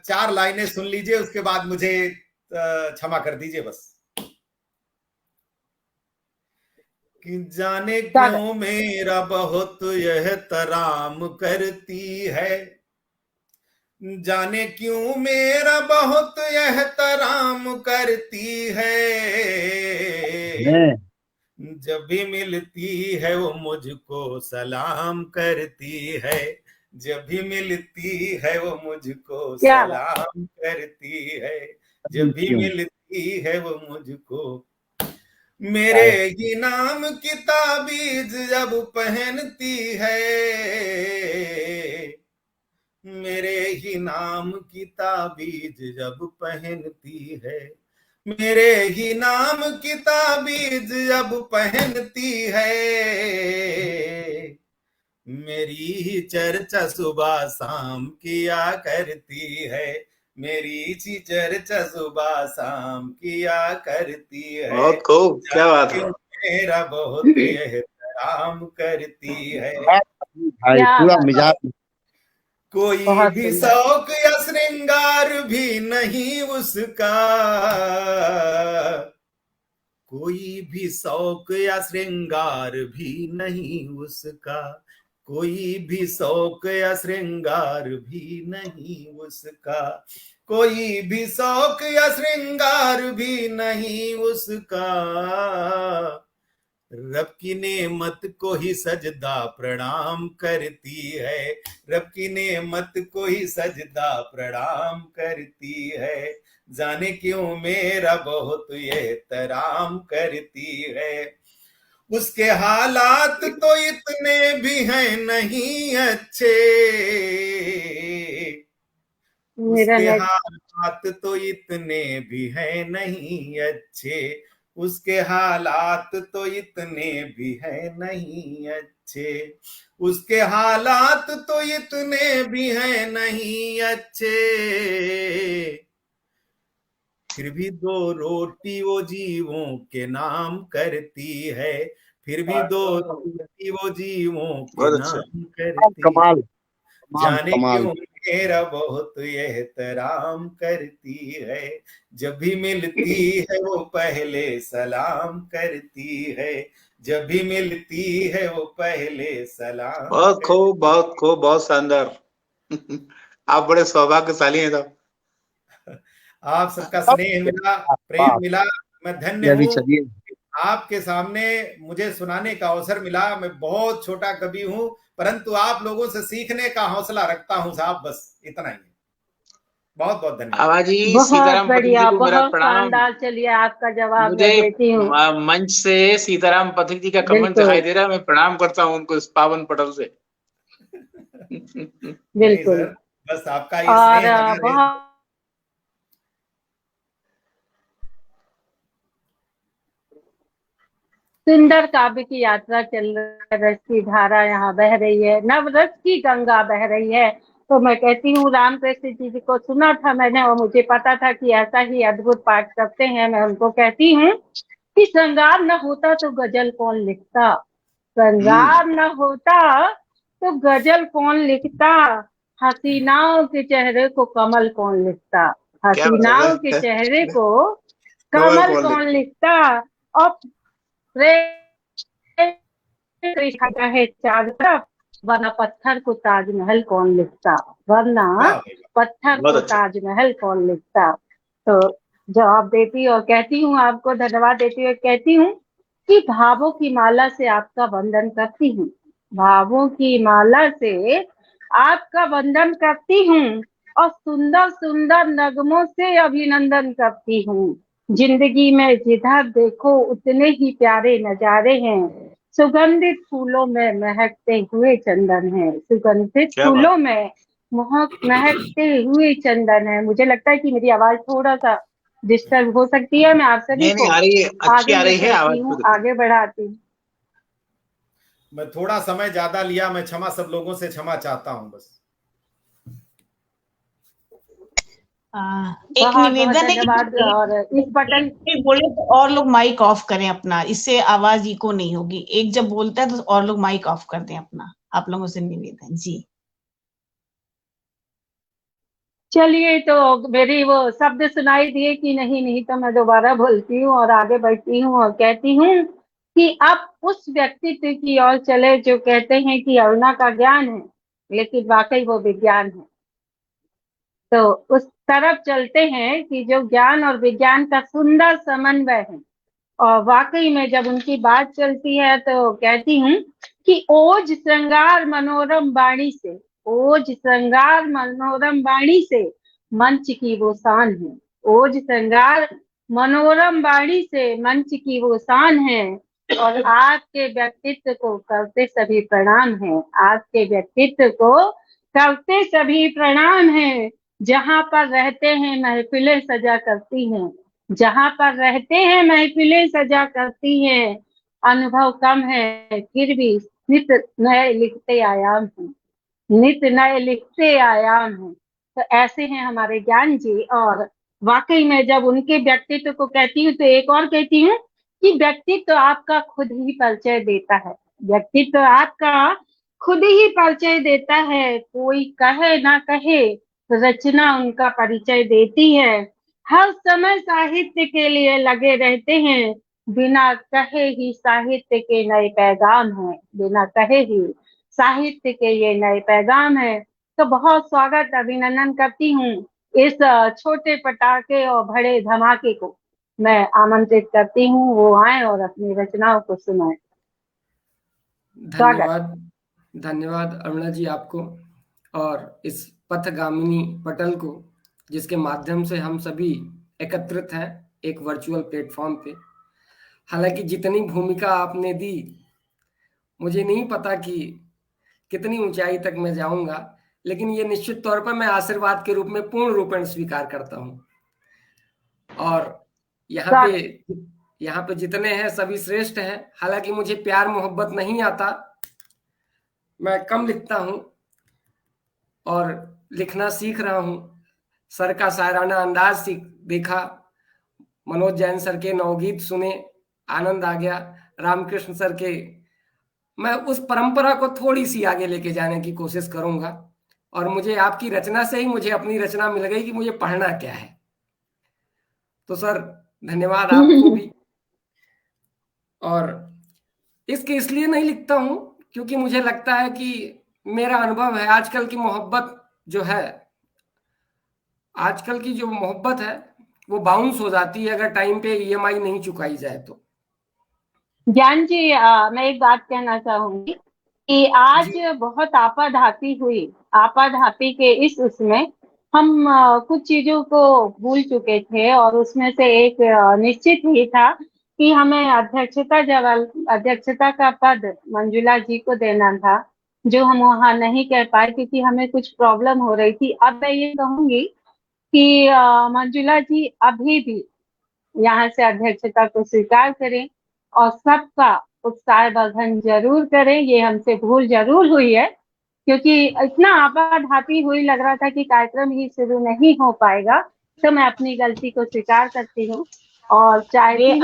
4 लाइनें सुन लीजिए, उसके बाद मुझे क्षमा कर दीजिए बस। कि जाने क्यों मेरा बहुत यह तराम करती है, जाने क्यों मेरा बहुत यह तराम करती है, जब भी मिलती है वो मुझको सलाम करती है, जब भी मिलती है वो मुझको सलाम करती है, जब भी मिलती है वो मुझको। मेरे ही नाम की ताबीज जब पहनती है, मेरे ही नाम की ताबीज जब पहनती है, मेरे ही नाम की ताबीज जब पहनती है, मेरी ही चर्चा सुबह शाम किया करती है, मेरी ही चर्चा सुबह शाम किया करती है। बहुत खूब, क्या बात है। मेरा बहुत एहतराम करती है। भाई पूरा मिजाज। कोई भी शौक या श्रृंगार भी नहीं उसका, कोई भी शौक या श्रृंगार भी नहीं उसका, कोई भी शौक या श्रृंगार भी नहीं उसका, कोई भी शौक या श्रृंगार भी नहीं उसका, रब की नेमत को ही सजदा प्रणाम करती है, रब की नेमत को ही सजदा प्रणाम करती है, जाने क्यों मेरा बहुत ये तराम करती है। उसके हालात तो इतने भी हैं नहीं अच्छे, उसके हालात तो इतने भी हैं नहीं अच्छे, उसके हालात तो इतने भी हैं नहीं अच्छे, उसके हालात तो इतने भी हैं नहीं अच्छे, फिर भी 2 रोटी वो जीवों के नाम करती है, फिर भी 2 रोटी वो जीवों के नाम करती। कमाल, जाने क्यों मेरा बहुत एहतराम करती है, जब भी मिलती है वो पहले सलाम करती है, जब भी मिलती है वो पहले सलाम। बहुत खूब, बहुत खूब, बहुत शानदार। आप बड़े सौभाग्यशाली हैं साहब। आप सबका स्नेह मिला, प्रेम मिला, मैं धन्य हूँ। आपके सामने मुझे सुनाने का अवसर मिला। मैं बहुत छोटा कवि हूँ, परंतु आप लोगों से सीखने का हौसला रखता हूँ साहब, बस इतना ही। बहुत बहुत धन्यवाद। आवाजी, बहुत बढ़िया, बहुत शानदार। चलिए आपका जवाब मैं देती हूँ। मंच से सीताराम पथिक जी का कमेंट दिखाई दे रहा है, मैं प्रणाम करता हूँ उनको इस पावन पटल से। बिल्कुल, बस आपका ये स्नेह बहुत सुंदर काव्य की यात्रा चल रही है, रस की धारा यहाँ बह रही है, नवरस की गंगा बह रही है। तो मैं कहती हूँ रामकृष्ण जी को सुना था मैंने और मुझे पता था कि ऐसा ही अद्भुत पाठ करते हैं। मैं उनको कहती हूँ कि श्रृंगार न होता तो गजल कौन लिखता, श्रृंगार न होता तो गजल कौन लिखता, हसीनाओं के चेहरे को कमल कौन लिखता, हसीनाओं के चेहरे को कमल कौन लिखता, और है चार तरफ, वरना पत्थर को ताजमहल कौन लिखता, वरना पत्थर को ताजमहल कौन लिखता। तो जवाब देती और कहती हूँ, आपको धन्यवाद देती हुए कहती हूँ कि भावों की माला से आपका वंदन करती हूँ, भावों की माला से आपका वंदन करती हूँ, और सुंदर सुंदर नगमों से अभिनंदन करती हूँ। जिंदगी में जिधर देखो उतने ही प्यारे नजारे हैं, सुगंधित फूलों में महकते हुए चंदन है, सुगंधित फूलों में महकते हुए चंदन है। मुझे लगता है कि मेरी आवाज थोड़ा सा डिस्टर्ब हो सकती है, मैं आप सभी को आगे बढ़ाती हूँ। मैं थोड़ा समय ज्यादा लिया, मैं क्षमा सब लोगों से क्षमा चाहता हूँ बस। एक बहुत बहुत निवेदन है धन्यवाद। कि और इस पटल बोले तो और लोग माइक ऑफ करें अपना, इससे आवाज इको नहीं होगी। एक जब बोलता है तो और लोग माइक ऑफ कर दें अपना, आप लोगों से निवेदन। जी चलिए, तो मेरी वो शब्द सुनाई दिए कि नहीं? नहीं तो मैं दोबारा बोलती हूँ और आगे बढ़ती हूँ और कहती हूँ कि आप उस व्यक्तित्व की ओर चले जो कहते हैं कि अरुणा का ज्ञान है लेकिन वाकई वो विज्ञान है। तो उस तरफ चलते हैं कि जो ज्ञान और विज्ञान का सुंदर समन्वय है। और वाकई में जब उनकी बात चलती है तो कहती हूँ कि ओज श्रृंगार मनोरम वाणी से, ओज श्रृंगार मनोरम वाणी से मंच की वो शान है। ओज श्रृंगार मनोरम वाणी से मंच की वो शान है। और आपके व्यक्तित्व को करते सभी प्रणाम है। आपके व्यक्तित्व को करते सभी प्रणाम है। जहाँ पर रहते हैं महफिलें सजा करती हैं, जहाँ पर रहते हैं महफिलें सजा करती हैं। अनुभव कम है फिर भी नित नए लिखते आयाम हैं, नित नए लिखते आयाम हैं। तो ऐसे हैं हमारे ज्ञान जी। और वाकई में जब उनके व्यक्तित्व को कहती हूँ तो एक और कहती हूँ कि व्यक्तित्व आपका खुद ही परिचय देता है। व्यक्तित्व आपका खुद ही परिचय देता है। कोई कहे ना कहे, रचना उनका परिचय देती है। हर समय साहित्य के लिए लगे रहते हैं। बिना कहे ही साहित्य के नए पैगाम हैं, बिना कहे ही साहित्य के ये नए पैगाम है। तो बहुत स्वागत, अभिनंदन करती हूँ इस छोटे पटाखे और बड़े धमाके को। मैं आमंत्रित करती हूँ वो आए और अपनी रचनाओं को सुनाएं। धन्यवाद, धन्यवाद अरुणा जी आपको और इस पथगामिनी पटल को, जिसके माध्यम से हम सभी एकत्रित हैं एक वर्चुअल प्लेटफॉर्म पे। हालांकि जितनी भूमिका आपने दी, मुझे नहीं पता कि कितनी ऊंचाई तक मैं जाऊंगा, लेकिन ये निश्चित तौर पर मैं आशीर्वाद के रूप में पूर्ण रूपेण स्वीकार करता हूं। और यहाँ पे जितने हैं सभी श्रेष्ठ हैं। हालांकि मुझे प्यार मोहब्बत नहीं आता, मैं कम लिखता हूं और लिखना सीख रहा हूं। सर का शायराना अंदाज देखा, मनोज जैन सर के नवगीत सुने, आनंद आ गया। रामकृष्ण सर के, मैं उस परंपरा को थोड़ी सी आगे लेके जाने की कोशिश करूंगा। और मुझे आपकी रचना से ही मुझे अपनी रचना मिल गई कि मुझे पढ़ना क्या है। तो सर धन्यवाद आपको भी। और इसके इसलिए नहीं लिखता हूं क्योंकि मुझे लगता है कि मेरा अनुभव है, आजकल की मोहब्बत जो है, आजकल की जो मोहब्बत है वो बाउंस हो जाती है अगर टाइम पे ईएमआई नहीं चुकाई जाए तो। ज्ञान जी, मैं एक बात कहना चाहूंगी कि आज बहुत आपाधापी हुई। आपाधापी के इसमें हम कुछ चीजों को भूल चुके थे और उसमें से एक निश्चित ही था कि हमें अध्यक्षता का पद मंजुला जी को देना था, जो हम वहाँ नहीं कह पाए क्योंकि हमें कुछ प्रॉब्लम हो रही थी। अब मैं ये कहूंगी कि मंजुला जी अभी भी यहाँ से अध्यक्षता को स्वीकार करें और सबका उत्साहवर्धन जरूर करें। ये हमसे भूल जरूर हुई है क्योंकि इतना आपाधापी हुई, लग रहा था कि कार्यक्रम ही शुरू नहीं हो पाएगा। तो मैं अपनी गलती को स्वीकार करती हूँ और चाहती हूँ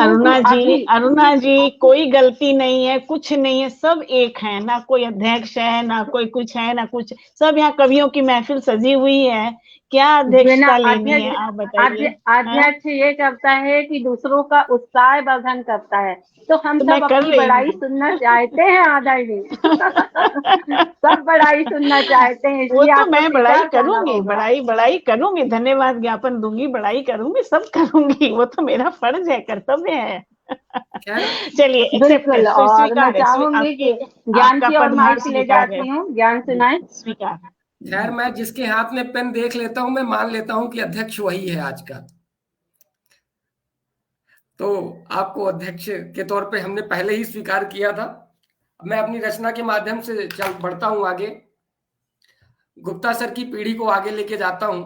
अरुणा जी कोई गलती नहीं है, कुछ नहीं है, सब एक है ना। कोई अध्यक्ष है ना कोई कुछ है ना कुछ, सब यहाँ कवियों की महफिल सजी हुई है। क्या अध्यक्षता लेनी है आप बताइए। अध्यक्ष ये करता है कि दूसरों का उत्साह वर्धन करता है। तो हम सब अपनी बड़ाई सुनना चाहते हैं आदरणीय। सब बड़ाई सुनना चाहते हैं, वो तो मैं बड़ाई करूंगी, बड़ाई करूंगी, धन्यवाद ज्ञापन दूंगी, बड़ाई करूंगी, सब करूंगी। वो तो मेरा फर्ज है, कर्तव्य है। चलिए बिल्कुल। और मैं चाहूंगी कि ज्ञान की ओर माइक ले जाती हूँ, ज्ञान सुनाए। स्वीकार। खैर, मैं जिसके हाथ में पेन देख लेता हूं मैं मान लेता हूं कि अध्यक्ष वही है आज का। तो आपको अध्यक्ष के तौर पे हमने पहले ही स्वीकार किया था। मैं अपनी रचना के माध्यम से चल बढ़ता हूं आगे, गुप्ता सर की पीढ़ी को आगे लेके जाता हूं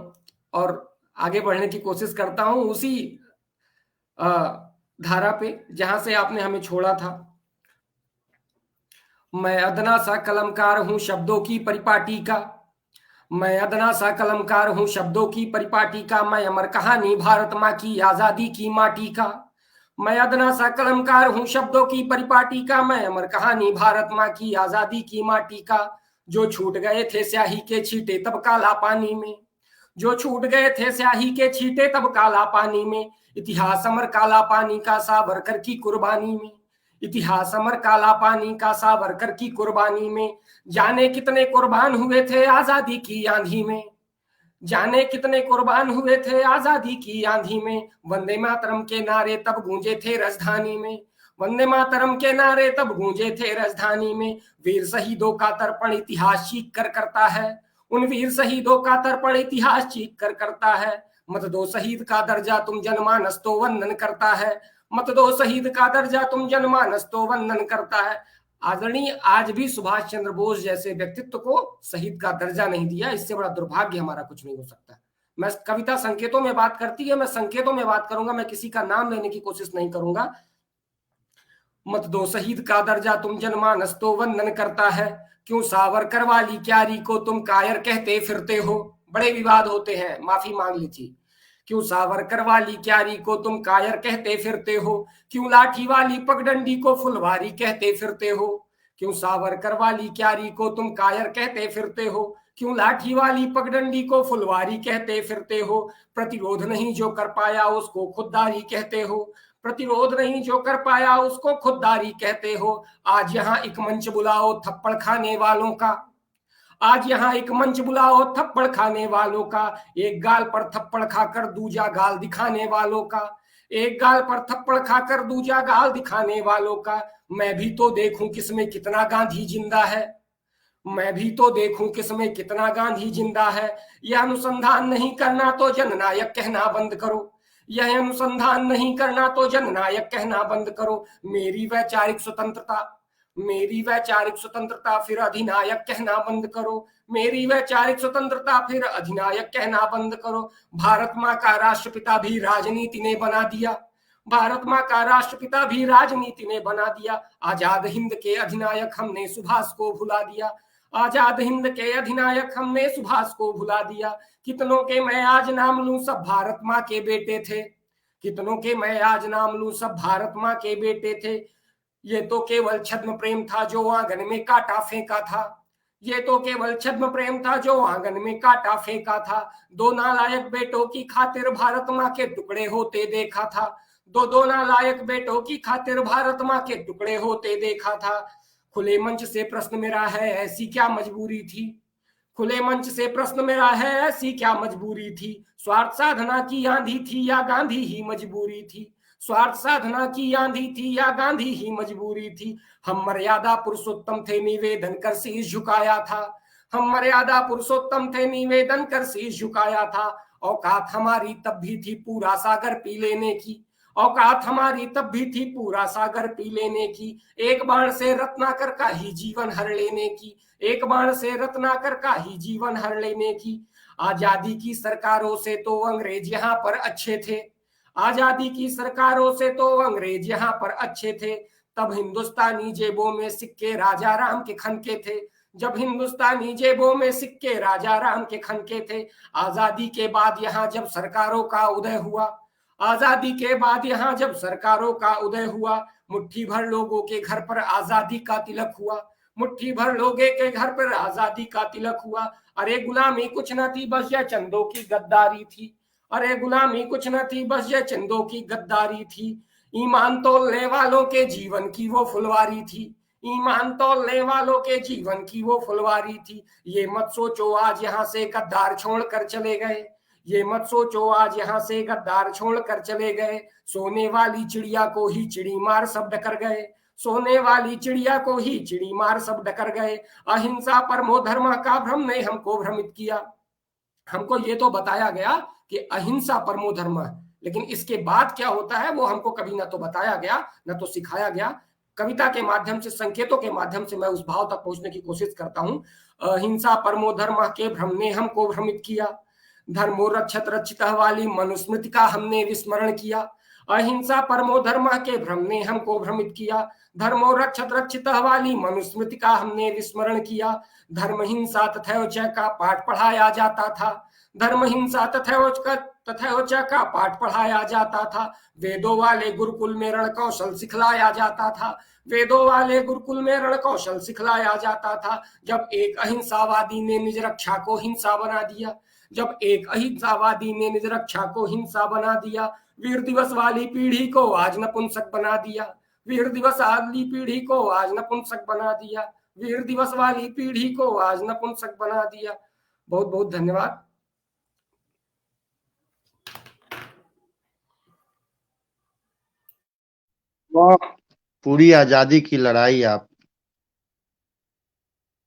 और आगे बढ़ने की कोशिश करता हूं उसी धारा पे जहां से आपने हमें छोड़ा था। मैं अदना सा कलमकार हूं शब्दों की परिपाटी का, मैं अदना सा कलमकार हूँ शब्दों की परिपाटी का, मैं अमर कहानी भारत माँ की आजादी की माटी का। मैं अदना सा कलमकार हूँ शब्दों की परिपाटी का, मैं अमर कहानी भारत माँ की आजादी की माटी का। जो छूट गए थे स्याही के छींटे तब काला पानी में, जो छूट गए थे स्याही के छींटे तब काला पानी में। इतिहास अमर काला पानी का सावरकर की कुर्बानी में, इतिहास अमर काला पानी का सावरकर की कुर्बानी में। जाने कितने कुर्बान हुए थे आजादी की आंधी में, जाने कितने कुर्बान हुए थे आजादी की आंधी में। वंदे मातरम के नारे तब गूंजे थे राजधानी में, वंदे मातरम के नारे तब गूंजे थे राजधानी में। वीर शहीदों का तर्पण इतिहास चीख कर करता है, उन वीर शहीदों का तर्पण इतिहास चीख कर करता है। मत दो शहीद का दर्जा तुम जनमानस तो वंदन करता है, मत दो शहीद का दर्जा तुम जनमानस तो वंदन करता है। आदरणीय आज भी सुभाष चंद्र बोस जैसे व्यक्तित्व को शहीद का दर्जा नहीं दिया, इससे बड़ा दुर्भाग्य हमारा कुछ नहीं हो सकता। मैं कविता संकेतों में बात करती है, मैं संकेतों में बात करूंगा, मैं किसी का नाम लेने की कोशिश नहीं करूंगा। मत दो शहीद का दर्जा तुम जनमानस तो वंदन करता है, क्यों सावरकर वाली क्यारी को तुम कायर कहते फिरते हो। बड़े विवाद होते हैं, माफी मांग लीजिए। क्यों सावरकर वाली क्यारी को तुम कायर कहते फिरते हो, क्यों लाठी वाली पगडंडी को फुलवारी कहते फिरते हो। क्यों सावरकर वाली क्यारी को तुम कायर कहते फिरते हो, क्यों लाठी वाली पगडंडी को फुलवारी कहते फिरते हो। प्रतिरोध नहीं जो कर पाया उसको खुददारी कहते हो, प्रतिरोध नहीं जो कर पाया उसको खुददारी कहते हो। आज यहाँ एक मंच बुलाओ थप्पड़ खाने वालों का, आज यहाँ एक मंच बुलाओ थप्पड़ खाने वालों का। एक गाल पर थप्पड़ खाकर दूजा गाल दिखाने वालों का, एक गाल पर थप्पड़ खाकर दूजा गाल दिखाने वालों का। मैं भी तो देखूं किसमें कितना गांधी जिंदा है, मैं भी तो देखूं किसमें कितना गांधी जिंदा है। यह अनुसंधान नहीं करना तो जननायक कहना बंद करो, यह अनुसंधान नहीं करना तो जननायक कहना बंद करो। मेरी वैचारिक स्वतंत्रता, मेरी वैचारिक स्वतंत्रता फिर अधिनायक कहना बंद करो, मेरी वैचारिक स्वतंत्रता फिर अधिनायक कहना बंद करो। भारत माँ का राष्ट्रपिता भी राजनीति ने बना दिया, भारत माँ का राष्ट्रपिता भी राजनीति ने बना दिया। आजाद हिंद के अधिनायक हमने सुभाष को भुला दिया, आजाद हिंद के अधिनायक हमने सुभाष को भुला दिया। कितनों के मैं आज नाम लूं सब भारत माँ के बेटे थे, कितनों के मैं आज नाम लूं सब भारत माँ के बेटे थे। ये तो केवल छद्म प्रेम था जो आंगन में कांटा फेंका था, ये तो केवल छद्म प्रेम था जो आंगन में कांटा फेंका था। दो नालायक बेटों की खातिर भारत माँ के टुकड़े होते देखा था, दो नालायक बेटों की खातिर भारत माँ के टुकड़े होते देखा था। खुले मंच से प्रश्न मेरा है ऐसी क्या मजबूरी थी, खुले मंच से प्रश्न मेरा है ऐसी क्या मजबूरी थी। स्वार्थ साधना की आंधी थी या गांधी ही मजबूरी थी, स्वार्थ साधना की आंधी थी या गांधी ही मजबूरी थी। हम मर्यादा पुरुषोत्तम थे निवेदन कर शीश झुकाया था, हम मर्यादा पुरुषोत्तम थे निवेदन कर शीश झुकाया था। औकात हमारी तब भी थी पूरा सागर पी लेने की, औकात हमारी तब भी थी पूरा सागर पी लेने की। एक बाण से रत्नाकर का ही जीवन हर लेने की, एक बाण से रत्नाकर का ही जीवन हर लेने की। आजादी की सरकारों से तो अंग्रेज यहाँ पर अच्छे थे, आजादी की सरकारों से तो अंग्रेज यहाँ पर अच्छे थे। तब हिंदुस्तानी जेबों में सिक्के राजा राम के खनके थे, जब हिंदुस्तानी जेबों में सिक्के राजा राम के खनके थे। आजादी के बाद यहाँ जब सरकारों का उदय हुआ, आजादी के बाद यहाँ जब सरकारों का उदय हुआ। मुट्ठी भर लोगों के घर पर आजादी का तिलक हुआ, मुट्ठी भर लोगों के घर पर आजादी का तिलक हुआ। अरे गुलामी कुछ न थी बस यह चंदों की गद्दारी थी, अरे गुलामी कुछ न थी बस ये चंदों की गद्दारी थी। ईमान तोलने वालों के जीवन की वो फुलवारी थी, ईमान तोलने वालों के जीवन की वो फुलवारी थी। ये मत सोचो आज यहाँ से गद्दार छोड़ कर चले गए, ये मत सोचो आज यहाँ से गद्दार छोड़ कर चले गए। सोने वाली चिड़िया को ही चिड़ी मार सब डकर गए, सोने वाली चिड़िया को ही चिड़ी मार सब डकर गए। अहिंसा परमो धर्म का भ्रम ने हमको भ्रमित किया, हमको ये तो बताया गया कि अहिंसा परमो धर्म है, लेकिन इसके बाद क्या होता है वो हमको कभी ना तो बताया गया ना तो सिखाया गया। कविता के माध्यम से, संकेतों के माध्यम से मैं उस भाव तक पहुंचने की कोशिश करता हूं। अहिंसा परमो धर्म के भ्रम ने हमको भ्रमित किया, धर्मो रक्षत रक्षित वाली मनुस्मृति का हमने विस्मरण किया। अहिंसा परमो धर्म के भ्रम ने हमको भ्रमित किया। धर्मो रक्षत रक्षित वाली मनुस्मृति का हमने विस्मरण किया। धर्म हिंसा तथैवच का पाठ पढ़ाया जाता था। धर्म हिंसा तथैवच का पाठ पढ़ाया जाता था। वेदों वाले गुरुकुल में रण कौशल सिखलाया जाता था। वेदों वाले गुरुकुल में रण कौशल सिखलाया जाता था। जब एक अहिंसावादी ने निज रक्षा को हिंसा बना दिया, जब एक अहिंसावादी ने निज रक्षा को हिंसा बना दिया, वीर दिवस वाली पीढ़ी को आज नपुंसक बना दिया। वीर दिवस वाली पीढ़ी को आज नपुंसक बना दिया। वीर दिवस वाली पीढ़ी को आज नपुंसक बना दिया। बहुत बहुत धन्यवाद। पूरी आजादी की लड़ाई आप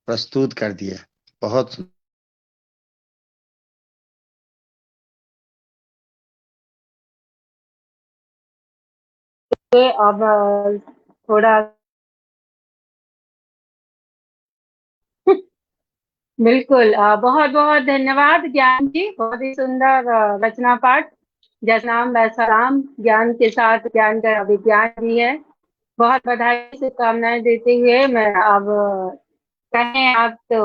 प्रस्तुत कर दिए, बहुत अब थोड़ा बिल्कुल बहुत बहुत धन्यवाद ज्ञान जी, बहुत ही सुंदर रचना पाठ। जैसा नाम वैसा राम, ज्ञान के साथ ज्ञान का विज्ञान भी है। बहुत बधाई शुभकामनाएं देते हुए मैं अब कहें आप तो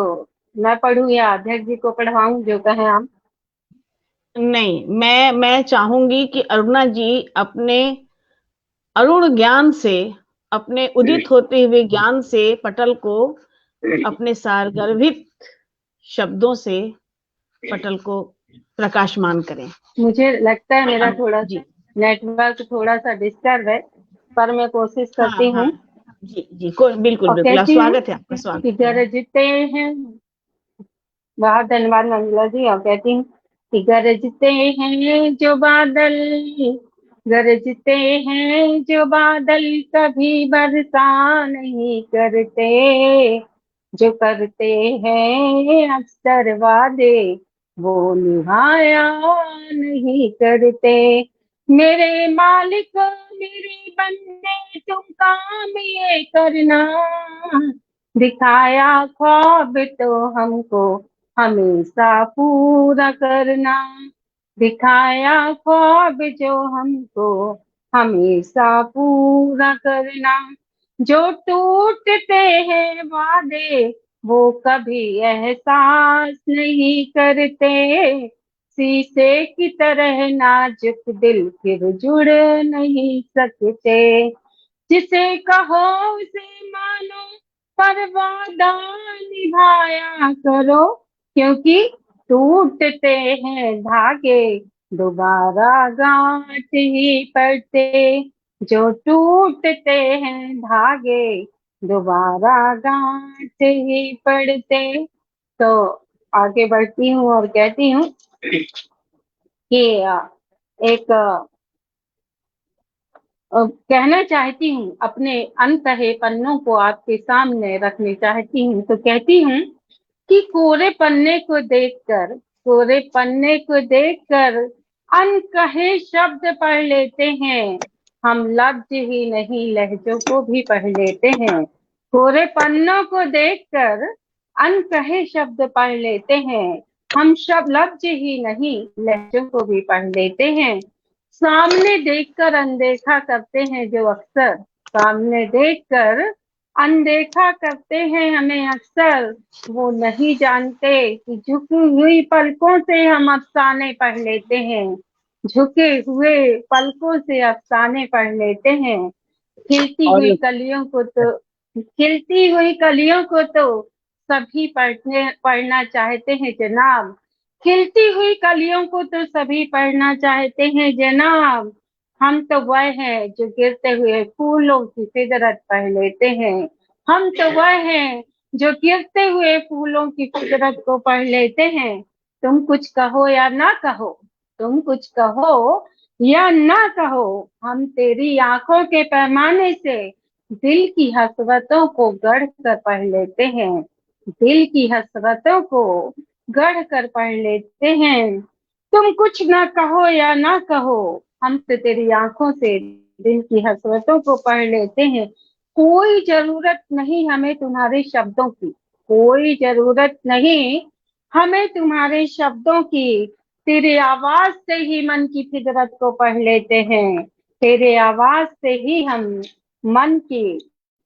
मैं पढ़ूं या अध्यक्ष जी को पढ़वाऊं, जो कहें आप। नहीं, मैं चाहूंगी कि अरुणा जी अपने अरुण ज्ञान से, अपने उदित होते हुए ज्ञान से पटल को अपने सारगर्भित शब्दों से पटल को प्रकाशमान करें। मुझे लगता है मेरा थोड़ा नेटवर्क थोड़ा सा डिस्टर्ब है, पर मैं कोशिश करती हूँ। जी जी, बिल्कुल बिल्कुल, स्वागत है आपका, स्वागत है। गरजते हैं, बहुत धन्यवाद मंगला जी। और कहती हूँ कि गरजते हैं जो बादल, गरजते हैं जो बादल, कभी बरसा नहीं करते, जो करते हैं अक्सर वादे वो निभाया नहीं करते। मेरे मालिक मेरे बंदे तुम काम ये करना, दिखाया ख्वाब तो हमको हमेशा पूरा करना, दिखाया ख्वाब जो हमको हमेशा पूरा करना। जो टूटते हैं वादे वो कभी एहसास नहीं करते, शीशे की तरह नाजुक दिल फिर जुड़ नहीं सकते। जिसे कहो उसे मानो पर वादा निभाया करो, क्योंकि टूटते हैं धागे दोबारा गांठ ही पड़ते, जो टूटते हैं धागे दोबारा गांठ ही पड़ते। तो आगे बढ़ती हूँ और कहती हूँ कि एक कहना चाहती हूँ, अपने अनकहे पन्नों को आपके सामने रखने चाहती हूँ। तो कहती हूँ कि कोरे पन्ने को देखकर, कोरे पन्ने को देखकर अनकहे शब्द पढ़ लेते हैं हम, लफ्ज ही नहीं लहजों को भी पढ़ लेते हैं। कोरे पन्नों को देखकर अनकहे शब्द पढ़ लेते हैं हम, सब लफ्ज ही नहीं लहजों को भी पढ़ लेते हैं। सामने देखकर अनदेखा करते हैं जो अक्सर, सामने देखकर अनदेखा करते हैं हमें अक्सर, वो नहीं जानते कि झुकी हुई पलकों से हम अफसाने पढ़ लेते हैं, झुके हुए पलकों से अफसाने पढ़ लेते हैं। खिलती हुई कलियों को तो, खिलती हुई कलियों को तो सभी पढ़ना चाहते हैं जनाब, खिलती हुई कलियों को तो सभी पढ़ना चाहते हैं जनाब। हम तो वह हैं जो गिरते हुए फूलों की फितरत पढ़ लेते हैं, हम तो वह हैं जो गिरते हुए फूलों की फितरत को पढ़ लेते हैं। तुम कुछ कहो या ना कहो, तुम कुछ कहो या ना कहो, हम तेरी आंखों के पैमाने से दिल की हसरतों को गढ़ कर पढ़ लेते हैं, दिल की हसरतों को गढ़ कर पढ़ लेते हैं। तुम कुछ ना कहो या ना कहो, हम तो तेरी आंखों से दिल की हसरतों को पढ़ लेते हैं। कोई जरूरत नहीं हमें तुम्हारे शब्दों की, कोई जरूरत नहीं हमें तुम्हारे शब्दों की, तेरी आवाज से ही मन की फितरत को पढ़ लेते हैं, तेरे आवाज से ही हम मन की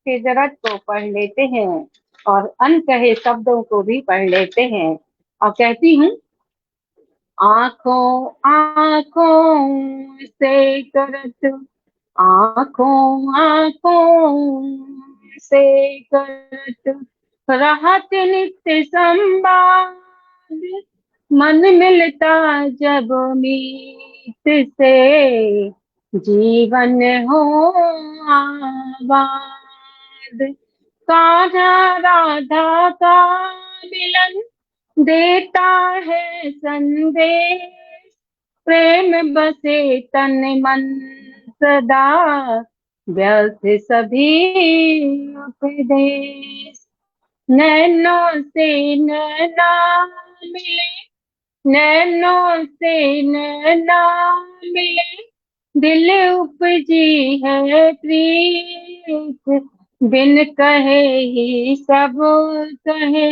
फितरत को पढ़ लेते हैं और अनकहे शब्दों को भी पढ़ लेते हैं। और कहती हूँ, आंखों आंखों से करत, आंखों आंखों से करत रहत नित्य संवाद, मन मिलता जब मीत से जीवन हो आबाद। कान्हा राधा का मिलन देता है संदेश, प्रेम बसे तन मन सदा व्यर्थ सभी उपदेश। नैनों से नैना मिले, नैनों से नैना मिले, दिल उपजी है प्रीत, बिन कहे ही सब कहे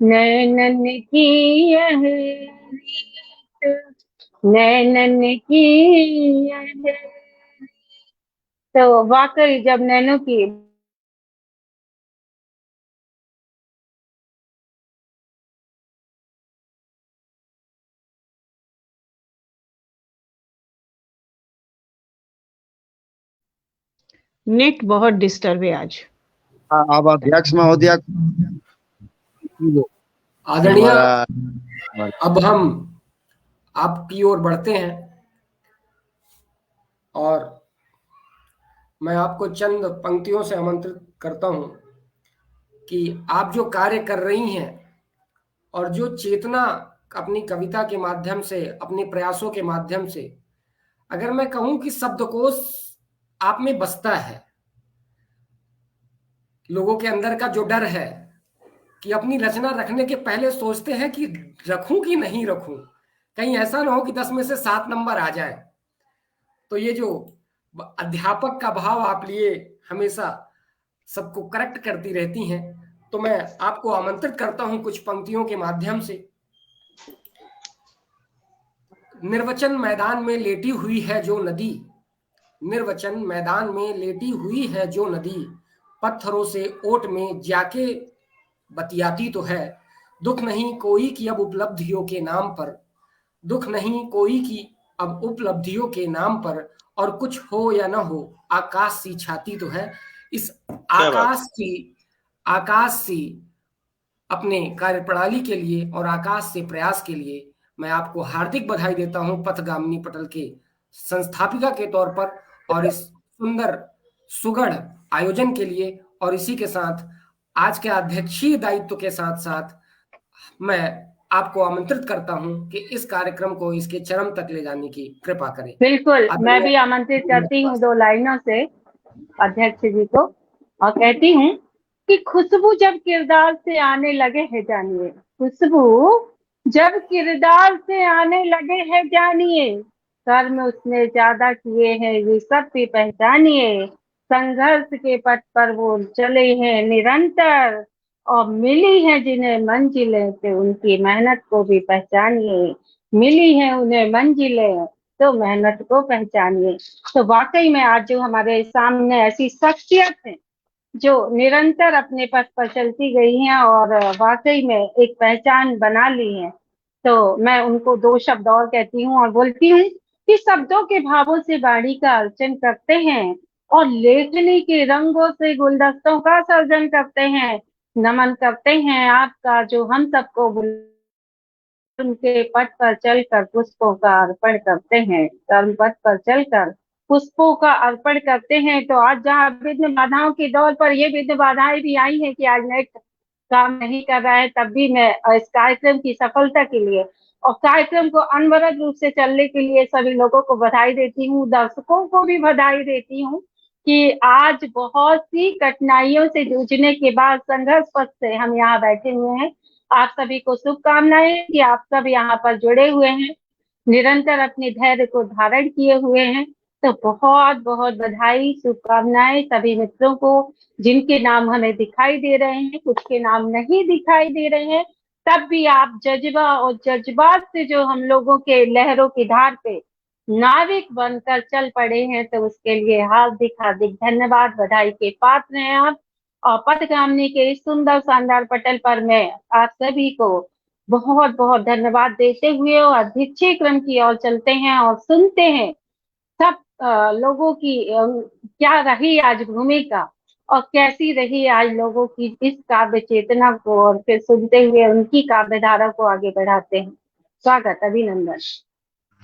नैनन की यह रीत, नैनन की यह रीत। तो वाकई जब नैनों की नेट बहुत डिस्टर्ब है आज। हाँ, अब अध्यक्ष महोदय आदरणीय, हमारा अब हम आपकी ओर बढ़ते हैं और मैं आपको चंद पंक्तियों से आमंत्रित करता हूं कि आप जो कार्य कर रही हैं और जो चेतना अपनी कविता के माध्यम से, अपने प्रयासों के माध्यम से, अगर मैं कहूं कि शब्दकोश आप में बसता है, लोगों के अंदर का जो डर है कि अपनी रचना रखने के पहले सोचते हैं कि रखूं कि नहीं रखूं, कहीं ऐसा ना हो कि 10 में से 7 नंबर आ जाए। तो ये जो अध्यापक का भाव आप लिए हमेशा सबको करेक्ट करती रहती हैं, तो मैं आपको आमंत्रित करता हूं कुछ पंक्तियों के माध्यम से। निर्वचन मैदान में लेटी हुई है जो नदी, निर्वचन मैदान में लेटी हुई है जो नदी, पत्थरों से ओट में जाके बतियाती तो है। दुख नहीं कोई की अब उपलब्धियों के नाम पर, दुख नहीं कोई की अब उपलब्धियों के नाम पर, और कुछ हो या ना हो आकाश सी छाती तो है। इस आकाश सी अपने कार्यप्रणाली के लिए और आकाश से प्रयास के लिए मैं आपको हार्दिक बधाई देता हूं पथगामिनी पटल के संस्थापिका के तौर पर, और इस सुंदर सुगढ़ आयोजन के लिए। और इसी के साथ आज के अध्यक्षीय दायित्व के साथ साथ मैं आपको आमंत्रित करता हूं कि इस कार्यक्रम को इसके चरम तक ले जाने की कृपा करें। बिल्कुल, मैं भी आमंत्रित करती हूँ 2 लाइनों से अध्यक्ष जी को, और कहती हूँ कि खुशबू जब किरदार से आने लगे है जानिए, खुशबू जब किरदार से आने लगे है जानिए, कर्म उसने ज्यादा किए हैं ये सब भी पहचानिए, संघर्ष के पथ पर वो चले हैं निरंतर, और मिली है जिन्हें मंजिलें तो उनकी मेहनत को भी पहचानिए, मिली है उन्हें मंजिलें तो मेहनत को पहचानिए। तो वाकई में आज जो हमारे सामने ऐसी शख्सियत है जो निरंतर अपने पथ पर चलती गई हैं और वाकई में एक पहचान बना ली है, तो मैं उनको 2 शब्द और कहती हूँ और बोलती हूँ कि शब्दों के भावों से बाणी का अर्चन करते हैं और लेखनी के रंगों से गुलदस्तों का सर्जन करते हैं। नमन करते हैं आपका जो हम सबको उनके पथ पर चलकर पुष्पों का अर्पण करते हैं, कर्म पथ पर चलकर पुष्पों का अर्पण करते हैं। तो आज जहाँ विघ्न बाधाओं के दौर पर ये विघ्न बाधाएं भी आई हैं कि आज नेट काम नहीं कर रहा है, तब भी मैं इस कार्यक्रम की सफलता के लिए और कार्यक्रम को अनवरत रूप से चलने के लिए सभी लोगों को बधाई देती हूँ, दर्शकों को भी बधाई देती हूँ कि आज बहुत सी कठिनाइयों से जूझने के बाद संघर्ष पथ से हम यहाँ बैठे हुए हैं। आप सभी को शुभकामनाएं कि आप सब यहाँ पर जुड़े हुए हैं, निरंतर अपने धैर्य को धारण किए हुए हैं। तो बहुत बहुत बधाई, शुभकामनाएं सभी मित्रों को जिनके नाम हमें दिखाई दे रहे हैं, कुछ के नाम नहीं दिखाई दे रहे हैं, तब भी आप जज्बा और जज्बात से जो हम लोगों के लहरों की धार पे नाविक बनकर चल पड़े हैं, तो उसके लिए हार्दिक हार्दिक धन्यवाद, बधाई के पात्र हैं आप। और पथगामिनी के इस सुंदर शानदार पटल पर मैं आप सभी को बहुत बहुत धन्यवाद देते हुए और अध्यक्षीय क्रम की ओर चलते हैं और सुनते हैं सब लोगों की क्या रही आज भूमिका और कैसी रही आज लोगों की इस काव्य चेतना को, और फिर सुनते हुए उनकी काव्य धारा को आगे बढ़ाते हैं। स्वागत, अभिनंदन।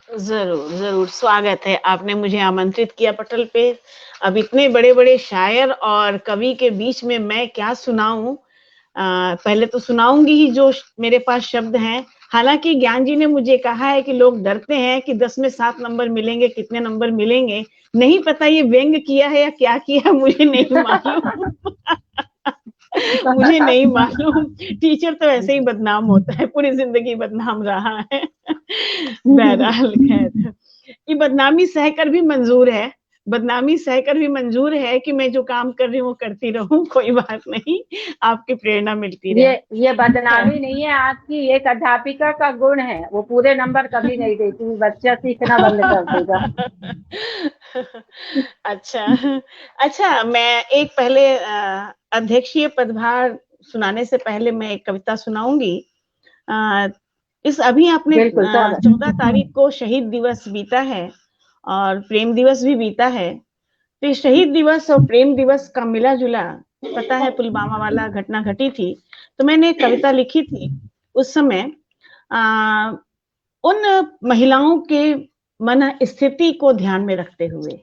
जरूर जरूर स्वागत है। आपने मुझे आमंत्रित किया पटल पे। अब इतने बड़े बड़े शायर और कवि के बीच में मैं क्या सुनाऊं। पहले तो सुनाऊंगी ही जो मेरे पास शब्द हैं। हालांकि ज्ञान जी ने मुझे कहा है कि लोग डरते हैं कि 10 में 7 नंबर मिलेंगे, कितने नंबर मिलेंगे नहीं पता, ये व्यंग किया है या क्या किया मुझे नहीं मालूम। मुझे नहीं मालूम। टीचर तो ऐसे ही बदनाम होता है, पूरी जिंदगी बदनाम रहा है। बहरहाल खैर, ये बदनामी सहकर भी मंजूर है, बदनामी सहकर भी मंजूर है कि मैं जो काम कर रही हूँ वो करती रहूं, कोई बात नहीं, आपकी प्रेरणा मिलती रहे। ये बदनामी नहीं है, आपकी एक अध्यापिका का गुण है, वो पूरे नंबर कभी नहीं देती, बच्चा सीखना बंद कर देगा। अच्छा, मैं एक पहले अध्यक्षीय पदभार सुनाने से पहले मैं एक कविता सुनाऊंगी। इस अभी आपने 14 तारीख को शहीद दिवस बीता है और प्रेम दिवस भी बीता है। तो शहीद दिवस और प्रेम दिवस का मिला जुला, पता है पुलवामा वाला घटना घटी थी, तो मैंने एक कविता लिखी थी उस समय उन महिलाओं के मन स्थिति को ध्यान में रखते हुए।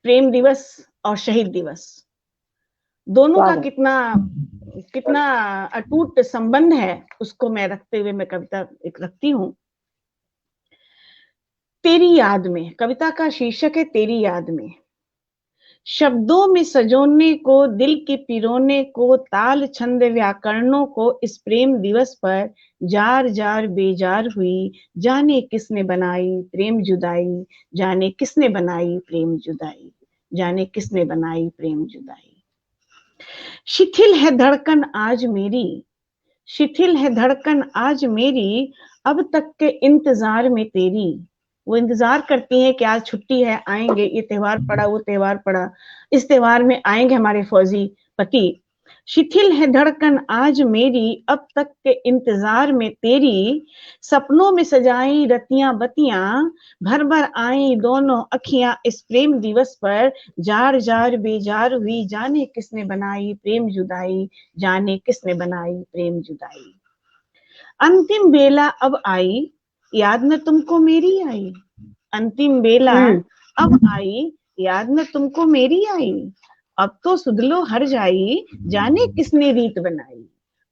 प्रेम दिवस और शहीद दिवस दोनों का कितना अटूट संबंध है, उसको मैं रखते हुए मैं कविता एक रखती हूँ। तेरी याद में, कविता का शीर्षक है तेरी याद में। शब्दों में सजोने को, दिल के पिरोने को, ताल छंद व्याकरणों को इस प्रेम दिवस पर जार जार बेजार हुई। जाने किसने बनाई प्रेम जुदाई, जाने किसने बनाई प्रेम जुदाई, जाने किसने बनाई प्रेम जुदाई। शिथिल है धड़कन आज मेरी, शिथिल है धड़कन आज मेरी, अब तक के इंतजार में तेरी। वो इंतजार करती हैं कि आज छुट्टी है, आएंगे, ये त्योहार पड़ा, वो त्योहार पड़ा, इस त्योहार में आएंगे हमारे फौजी पति। शिथिल है धड़कन आज मेरी, अब तक के इंतजार में तेरी। सपनों में सजाई रतियां बतियां, भर भर आई दोनों अखियां इस प्रेम दिवस पर जार जार बेजार हुई। जाने किसने बनाई प्रेम जुदाई, जाने किसने बनाई प्रेम जुदाई। अंतिम बेला अब आई, याद न तुमको मेरी आई। अंतिम बेला अब आई, याद न तुमको मेरी आई। अब तो सुधलो हर जाई, जाने किसने रीत बनाई।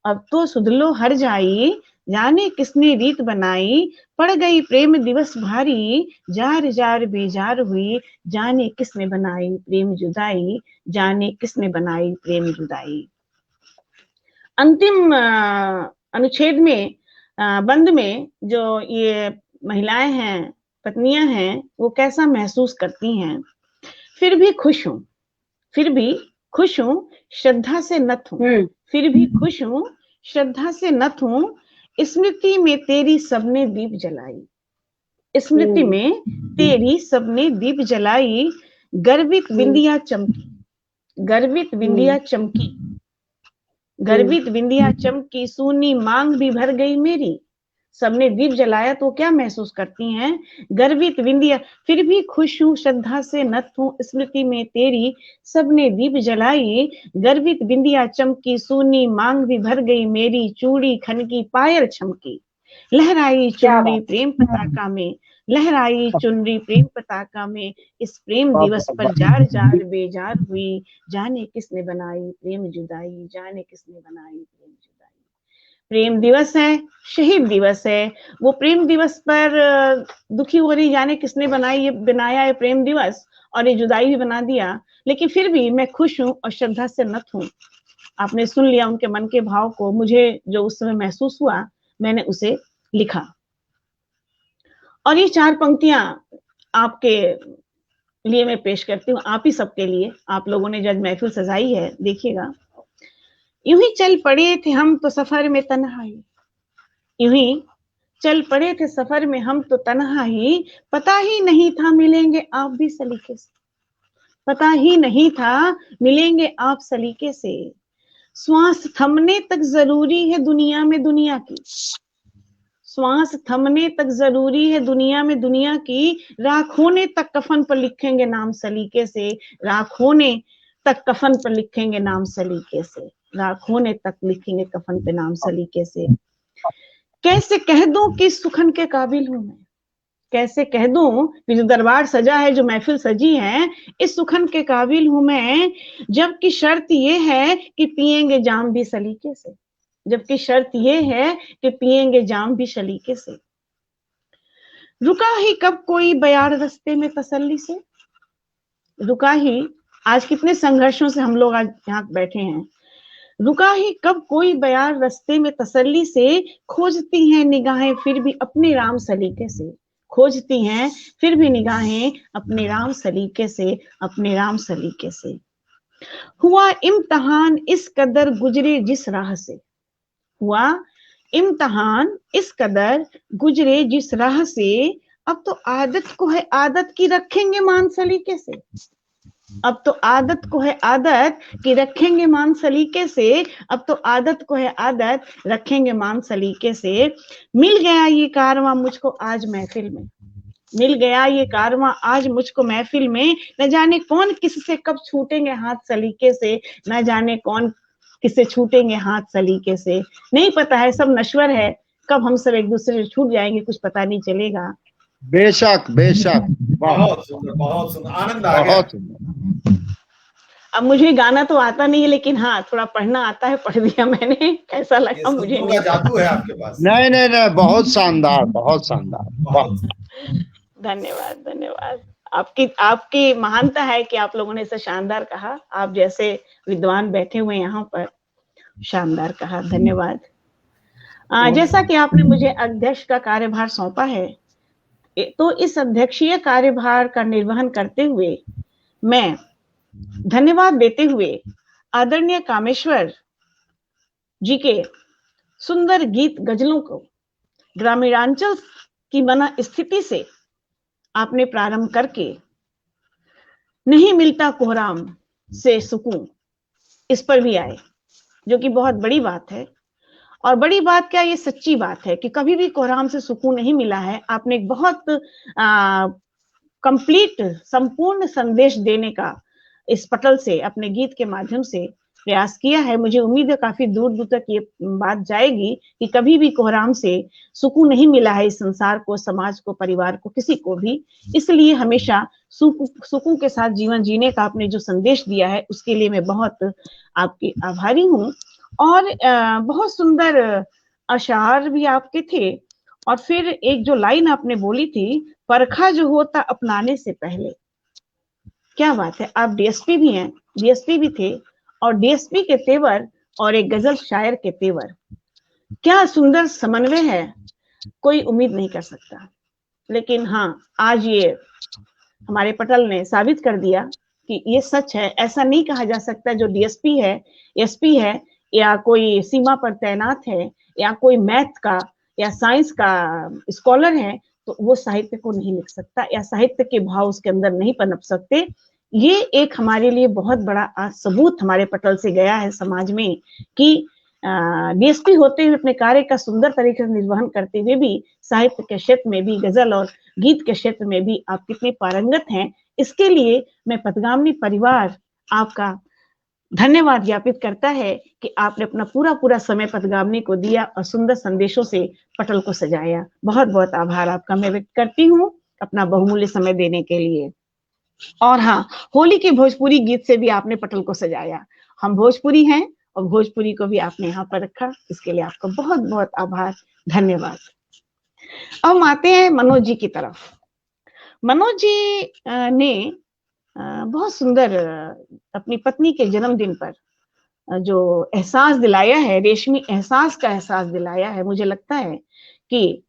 अब तो सुधलो हर जाई, जाने किसने रीत बनाई। पड़ गई प्रेम दिवस भारी, जार जार बेजार हुई। जाने किसने बनाई प्रेम जुदाई, जाने किसने बनाई प्रेम जुदाई। अंतिम अनुच्छेद में, बंद में जो ये महिलाएं हैं, पत्नियां हैं, वो कैसा महसूस करती हैं। फिर भी खुश हूं, फिर भी खुश हूं, श्रद्धा से नत हूं। फिर भी खुश हूं, श्रद्धा से नत हूं। स्मृति में तेरी सबने दीप जलाई, स्मृति में तेरी सबने दीप जलाई। गर्वित बिंदिया चमकी, गर्वित बिंदिया चमकी, गर्वित बिंदिया चमकी। सूनी मांग भी भर गई मेरी। सबने दीप जलाया तो क्या महसूस करती हैं, गर्वित बिंदिया। फिर भी खुश हूं, श्रद्धा से नत हूं, स्मृति में तेरी सबने दीप जलाई। गर्वित बिंदिया चमकी, सूनी मांग भी भर गई मेरी। चूड़ी खनकी, पायल छमकी, लहराई चुनरी प्रेम पताका में, लहराई चुनरी प्रेम पताका में। इस प्रेम दिवस पर जार जार बेजार हुई। जाने किसने बनाई प्रेम जुदाई, जाने किसने बनाई प्रेम जुदाई। प्रेम दिवस है, शहीद दिवस है। वो प्रेम दिवस पर दुखी हो रही, जाने किसने बनाया ये प्रेम दिवस, और ये जुदाई भी बना दिया। लेकिन फिर भी मैं खुश हूं और श्रद्धा से नत हूं। आपने सुन लिया उनके मन के भाव को। मुझे जो उस समय महसूस हुआ, मैंने उसे लिखा। और ये 4 पंक्तियां आपके लिए मैं पेश करती हूँ, आप ही सबके लिए। आप लोगों ने जज महफिल सजाई है, देखिएगा। यूं ही चल पड़े थे हम तो सफर में तन्हाई, यूं ही चल पड़े थे सफर में हम तो तन्हा ही, पता ही नहीं था मिलेंगे आप भी सलीके से, पता ही नहीं था मिलेंगे आप सलीके से। श्वास थमने तक जरूरी है दुनिया में दुनिया की, श्वास थमने तक जरूरी है दुनिया में दुनिया की, राख होने तक कफन पर लिखेंगे नाम सलीके से, राख होने तक कफन पर लिखेंगे नाम सलीके से, राख होने तक लिखेंगे कफन पे नाम सलीके से। कैसे कह दूं कि सुखन के काबिल हूं मैं, कैसे कह दूं कि जो दरबार सजा है, जो महफिल सजी है, इस सुखन के काबिल हूं मैं, जबकि शर्त ये है कि पिएंगे जाम भी सलीके से, जबकि शर्त ये है कि पिएंगे जाम भी सलीके से। रुका ही कब कोई बयार रस्ते में तसल्ली से, रुका ही, आज कितने संघर्षों से हम लोग आज यहाँ बैठे हैं, रुका ही कब कोई बयार रस्ते में तसल्ली से, खोजती हैं निगाहें फिर भी अपने राम सलीके से, खोजती हैं फिर भी निगाहें अपने राम सलीके से, अपने राम सलीके से। हुआ इम्तिहान इस कदर गुजरे जिस राह से, हुआ इम्तिहान इस कदर गुजरे जिस राह से, अब तो आदत को है आदत की रखेंगे मान सलीके से, अब तो आदत को है आदत कि रखेंगे मान सलीके से, अब तो आदत को है आदत रखेंगे मान सलीके से। मिल गया ये कारवां मुझको आज महफिल में, मिल गया ये कारवां आज मुझको महफिल में, न जाने कौन किससे कब छूटेंगे हाथ सलीके से, न जाने कौन किससे छूटेंगे हाथ सलीके से। नहीं पता है, सब नश्वर है, कब हम सब एक दूसरे से छूट जाएंगे कुछ पता नहीं चलेगा। बेशक बेशक, बहुत सुंदर, आनंद आ गया। अब मुझे गाना तो आता नहीं है, लेकिन हाँ थोड़ा पढ़ना आता है, पढ़ दिया मैंने, कैसा लगा मुझे नहीं, जादू है आपके पास। नहीं नहीं नहीं, बहुत शानदार, बहुत शानदार। धन्यवाद धन्यवाद। आपकी महानता है कि आप लोगों ने इसे शानदार कहा, आप जैसे विद्वान बैठे हुए यहाँ पर, शानदार कहा, धन्यवाद। जैसा कि आपने मुझे अध्यक्ष का कार्यभार सौंपा है, तो इस अध्यक्षीय कार्यभार का निर्वहन करते हुए मैं धन्यवाद देते हुए आदरणीय कामेश्वर जी के सुंदर गीत गजलों को ग्रामीणांचल की मना स्थिति से आपने प्रारंभ करके नहीं मिलता कोहराम से सुकून, इस पर भी आए, जो कि बहुत बड़ी बात है। और बड़ी बात क्या, ये सच्ची बात है कि कभी भी कोहराम से सुकून नहीं मिला है। आपने एक बहुत कंप्लीट, संपूर्ण संदेश देने का इस पटल से, अपने गीत के माध्यम से प्रयास किया है। मुझे उम्मीद है काफी दूर दूर तक ये बात जाएगी कि कभी भी कोहराम से सुकून नहीं मिला है इस संसार को, समाज को, परिवार को, किसी को भी। इसलिए हमेशा सुकून के साथ जीवन जीने का आपने जो संदेश दिया है, उसके लिए मैं बहुत आपकी आभारी हूँ। और बहुत सुंदर अशार भी आपके थे। और फिर एक जो लाइन आपने बोली थी, परखा जो होता अपनाने से पहले, क्या बात है। आप डीएसपी भी हैं, डीएसपी भी थे, और डीएसपी के तेवर और एक गजल शायर के तेवर, क्या सुंदर समन्वय है, कोई उम्मीद नहीं कर सकता। लेकिन हाँ, आज ये हमारे पटल ने साबित कर दिया कि ये सच है। ऐसा नहीं कहा जा सकता जो डीएसपी है, एसपी है, या कोई सीमा पर तैनात है, या कोई मैथ का या साइंस का स्कॉलर है, तो वो साहित्य को नहीं लिख सकता, या साहित्य के भाव उसके अंदर नहीं पनप सकते। ये एक हमारे लिए बहुत बड़ा सबूत हमारे पटल से गया है समाज में कि डीएसपी होते हुए अपने कार्य का सुंदर तरीके से निर्वहन करते हुए भी साहित्य के क्षेत्र में भी, गजल और गीत के क्षेत्र में भी आप कितने पारंगत हैं। इसके लिए मैं पदगामिनी परिवार आपका धन्यवाद ज्ञापित करता है कि आपने अपना पूरा समय पदगामिनी को दिया और सुंदर संदेशों से पटल को सजाया। बहुत बहुत आभार आपका मैं व्यक्त करती हूँ अपना बहुमूल्य समय देने के लिए। और हाँ, होली के भोजपुरी गीत से भी आपने पटल को सजाया। हम भोजपुरी हैं और भोजपुरी को भी आपने यहाँ पर रखा, इसके लिए आपका बहुत बहुत आभार, धन्यवाद। अब हम आते हैं मनोज जी की तरफ। मनोज जी ने बहुत सुंदर अपनी पत्नी के जन्मदिन पर जो एहसास दिलाया है, रेशमी एहसास का एहसास दिलाया है। मुझे लगता है कि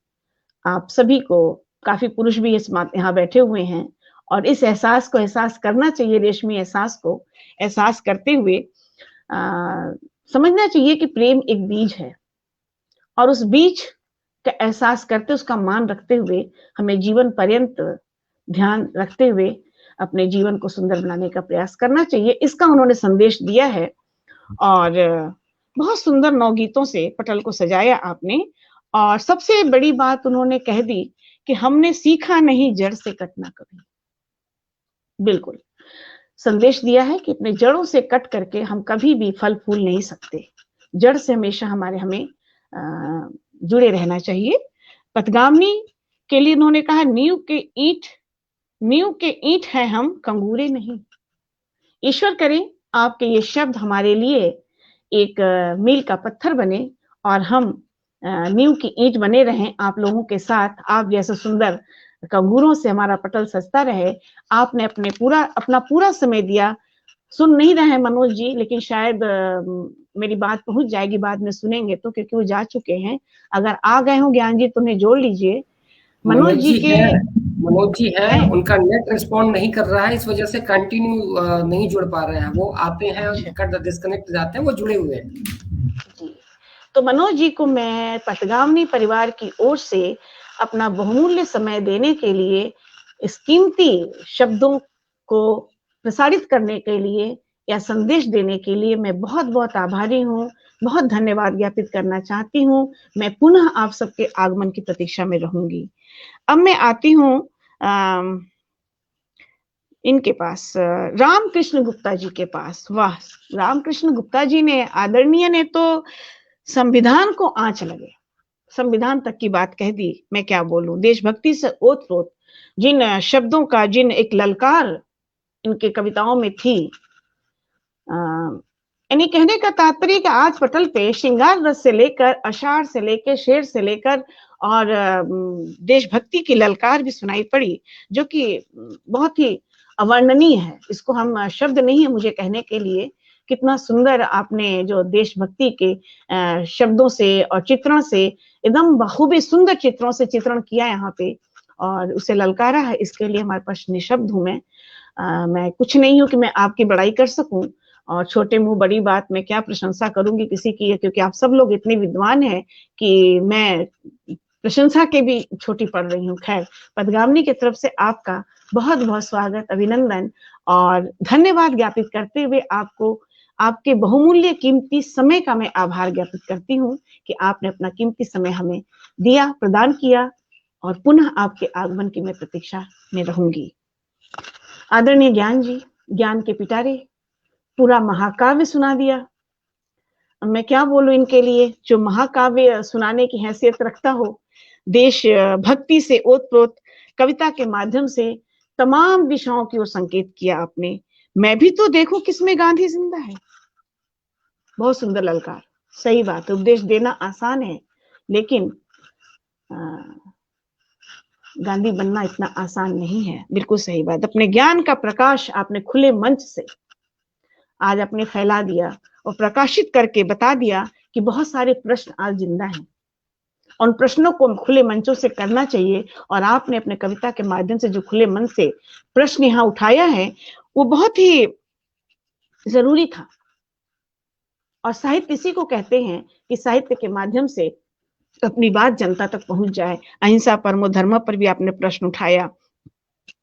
आप सभी को, काफी पुरुष भी इस यहाँ बैठे हुए हैं, और इस एहसास को एहसास करना चाहिए। रेशमी एहसास को एहसास करते हुए समझना चाहिए कि प्रेम एक बीज है, और उस बीज का एहसास करते, उसका मान रखते हुए हमें जीवन पर्यंत ध्यान रखते हुए अपने जीवन को सुंदर बनाने का प्रयास करना चाहिए। इसका उन्होंने संदेश दिया है और बहुत सुंदर नवगीतों से पटल को सजाया आपने। और सबसे बड़ी बात उन्होंने कह दी कि हमने सीखा नहीं जड़ से कटना कभी। बिल्कुल संदेश दिया है कि अपने जड़ों से कट करके हम कभी भी फल फूल नहीं सकते। जड़ से हमेशा हमें जुड़े रहना चाहिए। पथगामनी के लिए उन्होंने कहा, नींव के ईंट हैं हम, कंगूरे नहीं। ईश्वर करे आपके ये शब्द हमारे लिए एक मील का पत्थर बने और हम नींव की ईंट बने रहें आप लोगों के साथ। आप जैसे सुंदर कंगूरों से हमारा पटल सजता रहे। आपने अपना पूरा समय दिया। सुन नहीं रहे हैं मनोज जी, लेकिन शायद मेरी बात पहुंच जाएगी, बाद में सुनेंगे तो, क्योंकि वो जा चुके हैं। अगर आ गए हो ज्ञान जी तो उन्हें जोड़ लीजिए। मनोज जी है, उनका नेट रिस्पॉन्ड नहीं कर रहा है, इस वजह से कंटिन्यू नहीं जुड़ पा रहे हैं। वो आते हैं और डिस्कनेक्ट जाते हैं, वो जुड़े हुए हैं जी। तो मनोज जी को मैं पथगामनी परिवार की ओर से अपना बहुमूल्य समय देने के लिए, इस कीमती शब्दों को प्रसारित करने के लिए या संदेश देने के लिए मैं बहुत बहुत आभारी हूँ, बहुत धन्यवाद ज्ञापित करना चाहती हूँ। मैं पुनः आप सबके आगमन की प्रतीक्षा में रहूंगी। अब मैं आती हूँ इनके पास, रामकृष्ण गुप्ता जी के पास। वाह, रामकृष्ण गुप्ता जी ने, आदरणीय ने तो संविधान को आंच लगे, संविधान तक की बात कह दी। मैं क्या बोलूं, देशभक्ति से ओत-प्रोत जिन शब्दों का, जिन एक ललकार इनके कविताओं में थी, यानी कहने का तात्पर्य कि आज पटल पे श्रृंगार रस से लेकर, अषाढ़ से लेकर, शेर से लेकर और देशभक्ति की ललकार भी सुनाई पड़ी, जो कि बहुत ही अवर्णनीय है। इसको हम शब्द नहीं है मुझे कहने के लिए। कितना सुंदर आपने जो देशभक्ति के शब्दों से और चित्रण से, एकदम बखूबी सुंदर चित्रों से चित्रण किया यहाँ पे और उसे ललकारा है। इसके लिए हमारे पास निशब्द हूँ मैं कुछ नहीं हूँ कि मैं आपकी बड़ाई कर सकूं, और छोटे मुंह बड़ी बात, मैं क्या प्रशंसा करूंगी किसी की, क्योंकि आप सब लोग इतने विद्वान हैं कि मैं प्रशंसा के भी छोटी पड़ रही हूँ। खैर, पथगामनी की तरफ से आपका बहुत बहुत स्वागत, अभिनंदन और धन्यवाद ज्ञापित करते हुए आपको आपके बहुमूल्य कीमती समय का मैं आभार ज्ञापित करती हूँ कि आपने अपना कीमती समय हमें दिया, प्रदान किया, और पुनः आपके आगमन की मैं प्रतीक्षा में रहूंगी। आदरणीय ज्ञान जी, ज्ञान के पिटारे, पूरा महाकाव्य सुना दिया। मैं क्या बोलूं इनके लिए, जो महाकाव्य सुनाने की हैसियत रखता हो। देश भक्ति से ओतप्रोत कविता के माध्यम से तमाम दिशाओं की ओर संकेत किया आपने। मैं भी तो देखूं किसमें गांधी जिंदा है। बहुत सुंदर ललकार। सही बात, उपदेश देना आसान है, लेकिन गांधी बनना इतना आसान नहीं है। बिल्कुल सही बात। अपने ज्ञान का प्रकाश आपने खुले मंच से आज आपने फैला दिया और प्रकाशित करके बता दिया कि बहुत सारे प्रश्न आज जिंदा हैं। उन प्रश्नों को खुले मंचों से करना चाहिए, और आपने अपने कविता के माध्यम से जो खुले मन से प्रश्न यहाँ उठाया है, वो बहुत ही जरूरी था। और साहित्य इसी को कहते हैं कि साहित्य के माध्यम से अपनी बात जनता तक पहुंच जाए। अहिंसा परमो धर्म पर भी आपने प्रश्न उठाया।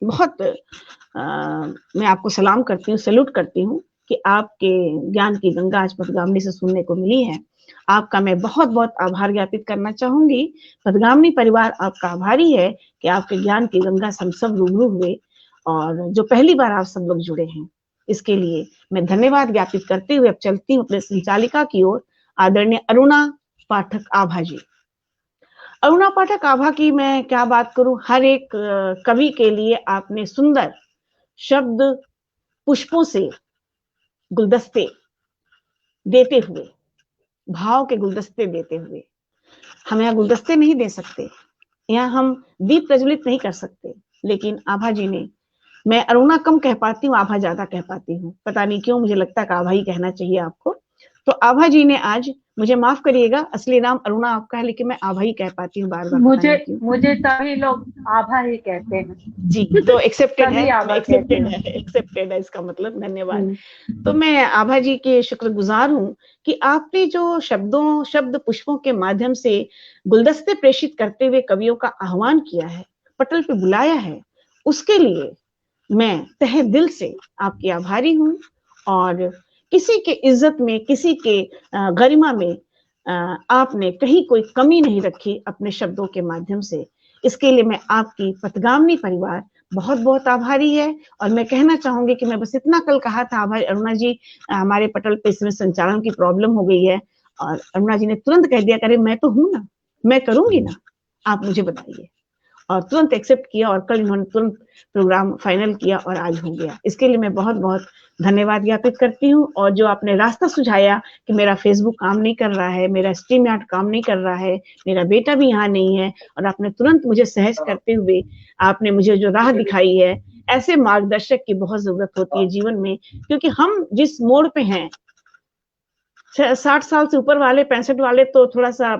बहुत मैं आपको सलाम करती हूँ, सैल्यूट करती हूँ कि आपके ज्ञान की गंगा आज पथगामनी से सुनने को मिली है। आपका मैं बहुत बहुत आभार ज्ञापित करना चाहूंगी। पथगामनी परिवार आपका आभारी है कि आपके ज्ञान की गंगा से हम सब रूबरू हुए, और जो पहली बार आप सब लोग जुड़े हैं, इसके लिए मैं धन्यवाद ज्ञापित करते हुए अब चलती हूँ अपने संचालिका की ओर, आदरणीय अरुणा पाठक आभा जी। अरुणा पाठक आभा की मैं क्या बात करूं। हर एक कवि के लिए आपने सुंदर शब्द पुष्पों से गुलदस्ते देते हुए, भाव के गुलदस्ते देते हुए, हम यहाँ गुलदस्ते नहीं दे सकते, यहाँ हम दीप प्रज्वलित नहीं कर सकते, लेकिन आभा जी ने, मैं अरुणा कम कह पाती हूँ, आभा ज्यादा कह पाती हूँ। पता नहीं क्यों मुझे लगता है कि आभा ही कहना चाहिए आपको। तो आभा जी ने आज, मुझे माफ करिएगा, असली नाम अरुणा आपका है, लेकिन मैं आभा ही कह पाती हूँ बार बार। मुझे सभी लोग आभा ही कहते हैं जी, तो एक्सेप्टेड है, एक्सेप्टेड है इसका मतलब। धन्यवाद। तो मैं आभा जी के शुक्रगुजार हूँ कि आपने जो शब्द पुष्पों के माध्यम से गुलदस्ते प्रेषित करते हुए कवियों का आह्वान किया है, पटल पे बुलाया है, उसके लिए मैं तहे दिल से आपकी आभारी हूँ। और किसी के इज्जत में, किसी के गरिमा में आपने कहीं कोई कमी नहीं रखी अपने शब्दों के माध्यम से। इसके लिए मैं आपकी पथगामिनी परिवार बहुत बहुत आभारी है। और मैं कहना चाहूंगी कि मैं बस इतना कल कहा था, आभारी अरुणा जी, हमारे पटल पे इसमें संचालन की प्रॉब्लम हो गई है, और अरुणा जी ने तुरंत कह दिया, करे मैं तो हूं ना, मैं करूंगी ना, आप मुझे बताइए। और तुरंत एक्सेप्ट किया, और कल इन्होंने तुरंत प्रोग्राम फाइनल किया और आज हो गया। इसके लिए मैं बहुत बहुत धन्यवाद ज्ञापित करती हूँ। और जो आपने रास्ता सुझाया कि मेरा फेसबुक काम नहीं कर रहा है, मेरा स्ट्रीम यार्ड काम नहीं कर रहा है, मेरा बेटा भी यहाँ नहीं है, और आपने तुरंत मुझे सहज करते हुए आपने मुझे जो राह दिखाई है, ऐसे मार्गदर्शक की बहुत जरूरत होती है जीवन में। क्योंकि हम जिस मोड़ पे हैं, 60 साल से ऊपर वाले, 65 वाले तो थोड़ा सा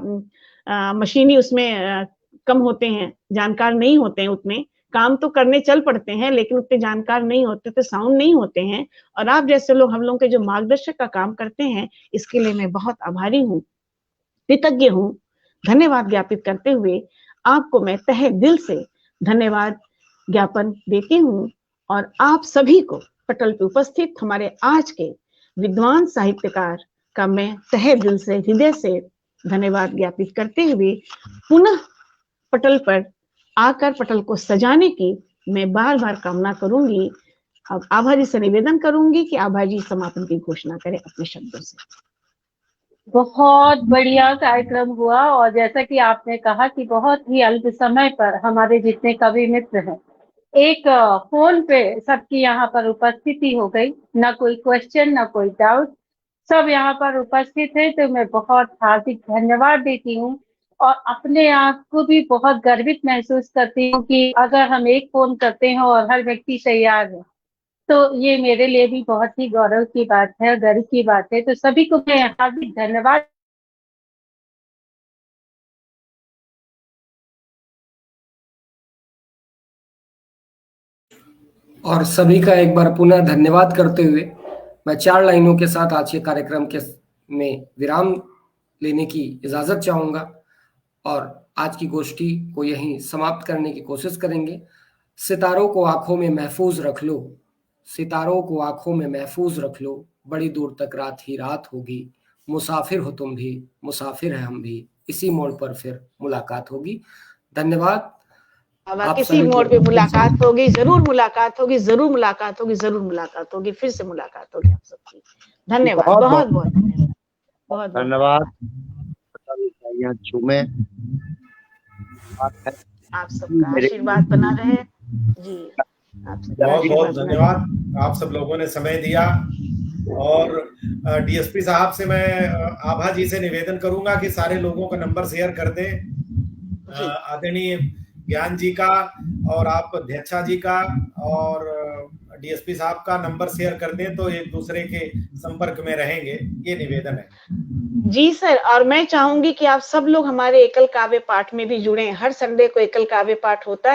मशीनी उसमें कम होते हैं, जानकार नहीं होते हैं उतने, काम तो करने चल पड़ते हैं लेकिन उतने जानकार नहीं होते, तो साउंड नहीं होते हैं। और आप जैसे लोग, हम लोगों के जो मार्गदर्शक का काम करते हैं, इसके लिए मैं बहुत आभारी हूँ, कृतज्ञ हूँ। धन्यवाद ज्ञापित करते हुए आपको मैं तहे दिल से धन्यवाद ज्ञापन देती हूँ। और आप सभी को, पटल पे उपस्थित हमारे आज के विद्वान साहित्यकार का मैं तहे दिल से, हृदय से धन्यवाद ज्ञापित करते हुए पुनः पटल पर आकर पटल को सजाने की मैं बार बार कामना करूंगी। अब आभा जी से निवेदन करूंगी कि आभा जी समापन की घोषणा करें अपने शब्दों से। बहुत बढ़िया कार्यक्रम हुआ, और जैसा कि आपने कहा कि बहुत ही अल्प समय पर हमारे जितने कवि मित्र हैं, एक फोन पे सबकी यहाँ पर उपस्थिति हो गई, ना कोई क्वेश्चन ना कोई डाउट, सब यहाँ पर उपस्थित है। तो मैं बहुत हार्दिक धन्यवाद देती हूँ, और अपने आप को भी बहुत गर्वित महसूस करती हूँ कि अगर हम एक फोन करते हैं और हर व्यक्ति तैयार है, तो ये मेरे लिए भी बहुत ही गौरव की बात है, गर्व की बात है। तो सभी को मैं हार्दिक धन्यवाद। और सभी का एक बार पुनः धन्यवाद करते हुए मैं 4 लाइनों के साथ आज के कार्यक्रम के में विराम लेने की इजाजत चाहूंगा, और आज की गोष्ठी को यहीं समाप्त करने की कोशिश करेंगे। सितारों को आंखों में महफूज रख लो, सितारों को आंखों में महफूज रख लो, बड़ी दूर तक रात ही रात होगी, मुसाफिर हो तुम भी, मुसाफिर है हम भी, इसी मोड़ पर फिर मुलाकात होगी। धन्यवाद। किसी मोड़ पे मुलाकात होगी, जरूर मुलाकात होगी, जरूर मुलाकात होगी, जरूर मुलाकात होगी, फिर से मुलाकात होगी आप सबकी। धन्यवाद, बहुत बहुत धन्यवाद, बहुत धन्यवाद। झूमे, आप सबका आशीर्वाद बना रहे जी। बहुत बहुत धन्यवाद, आप सब लोगों ने समय दिया। और डीएसपी साहब से मैं आभा जी से निवेदन करूंगा कि सारे लोगों का नंबर शेयर कर दें, आदरणीय ज्ञान जी का और आप अध्यक्षा जी का और डीएसपी साहब का नंबर शेयर कर दें, तो एक दूसरे के संपर्क में रहेंगे, ये निवेदन है। जी सर, और मैं चाहूंगी कि आप सब लोग हमारे एकल काव्य पाठ में भी जुड़ें। हर संडे को एकल काव्य पाठ होता है।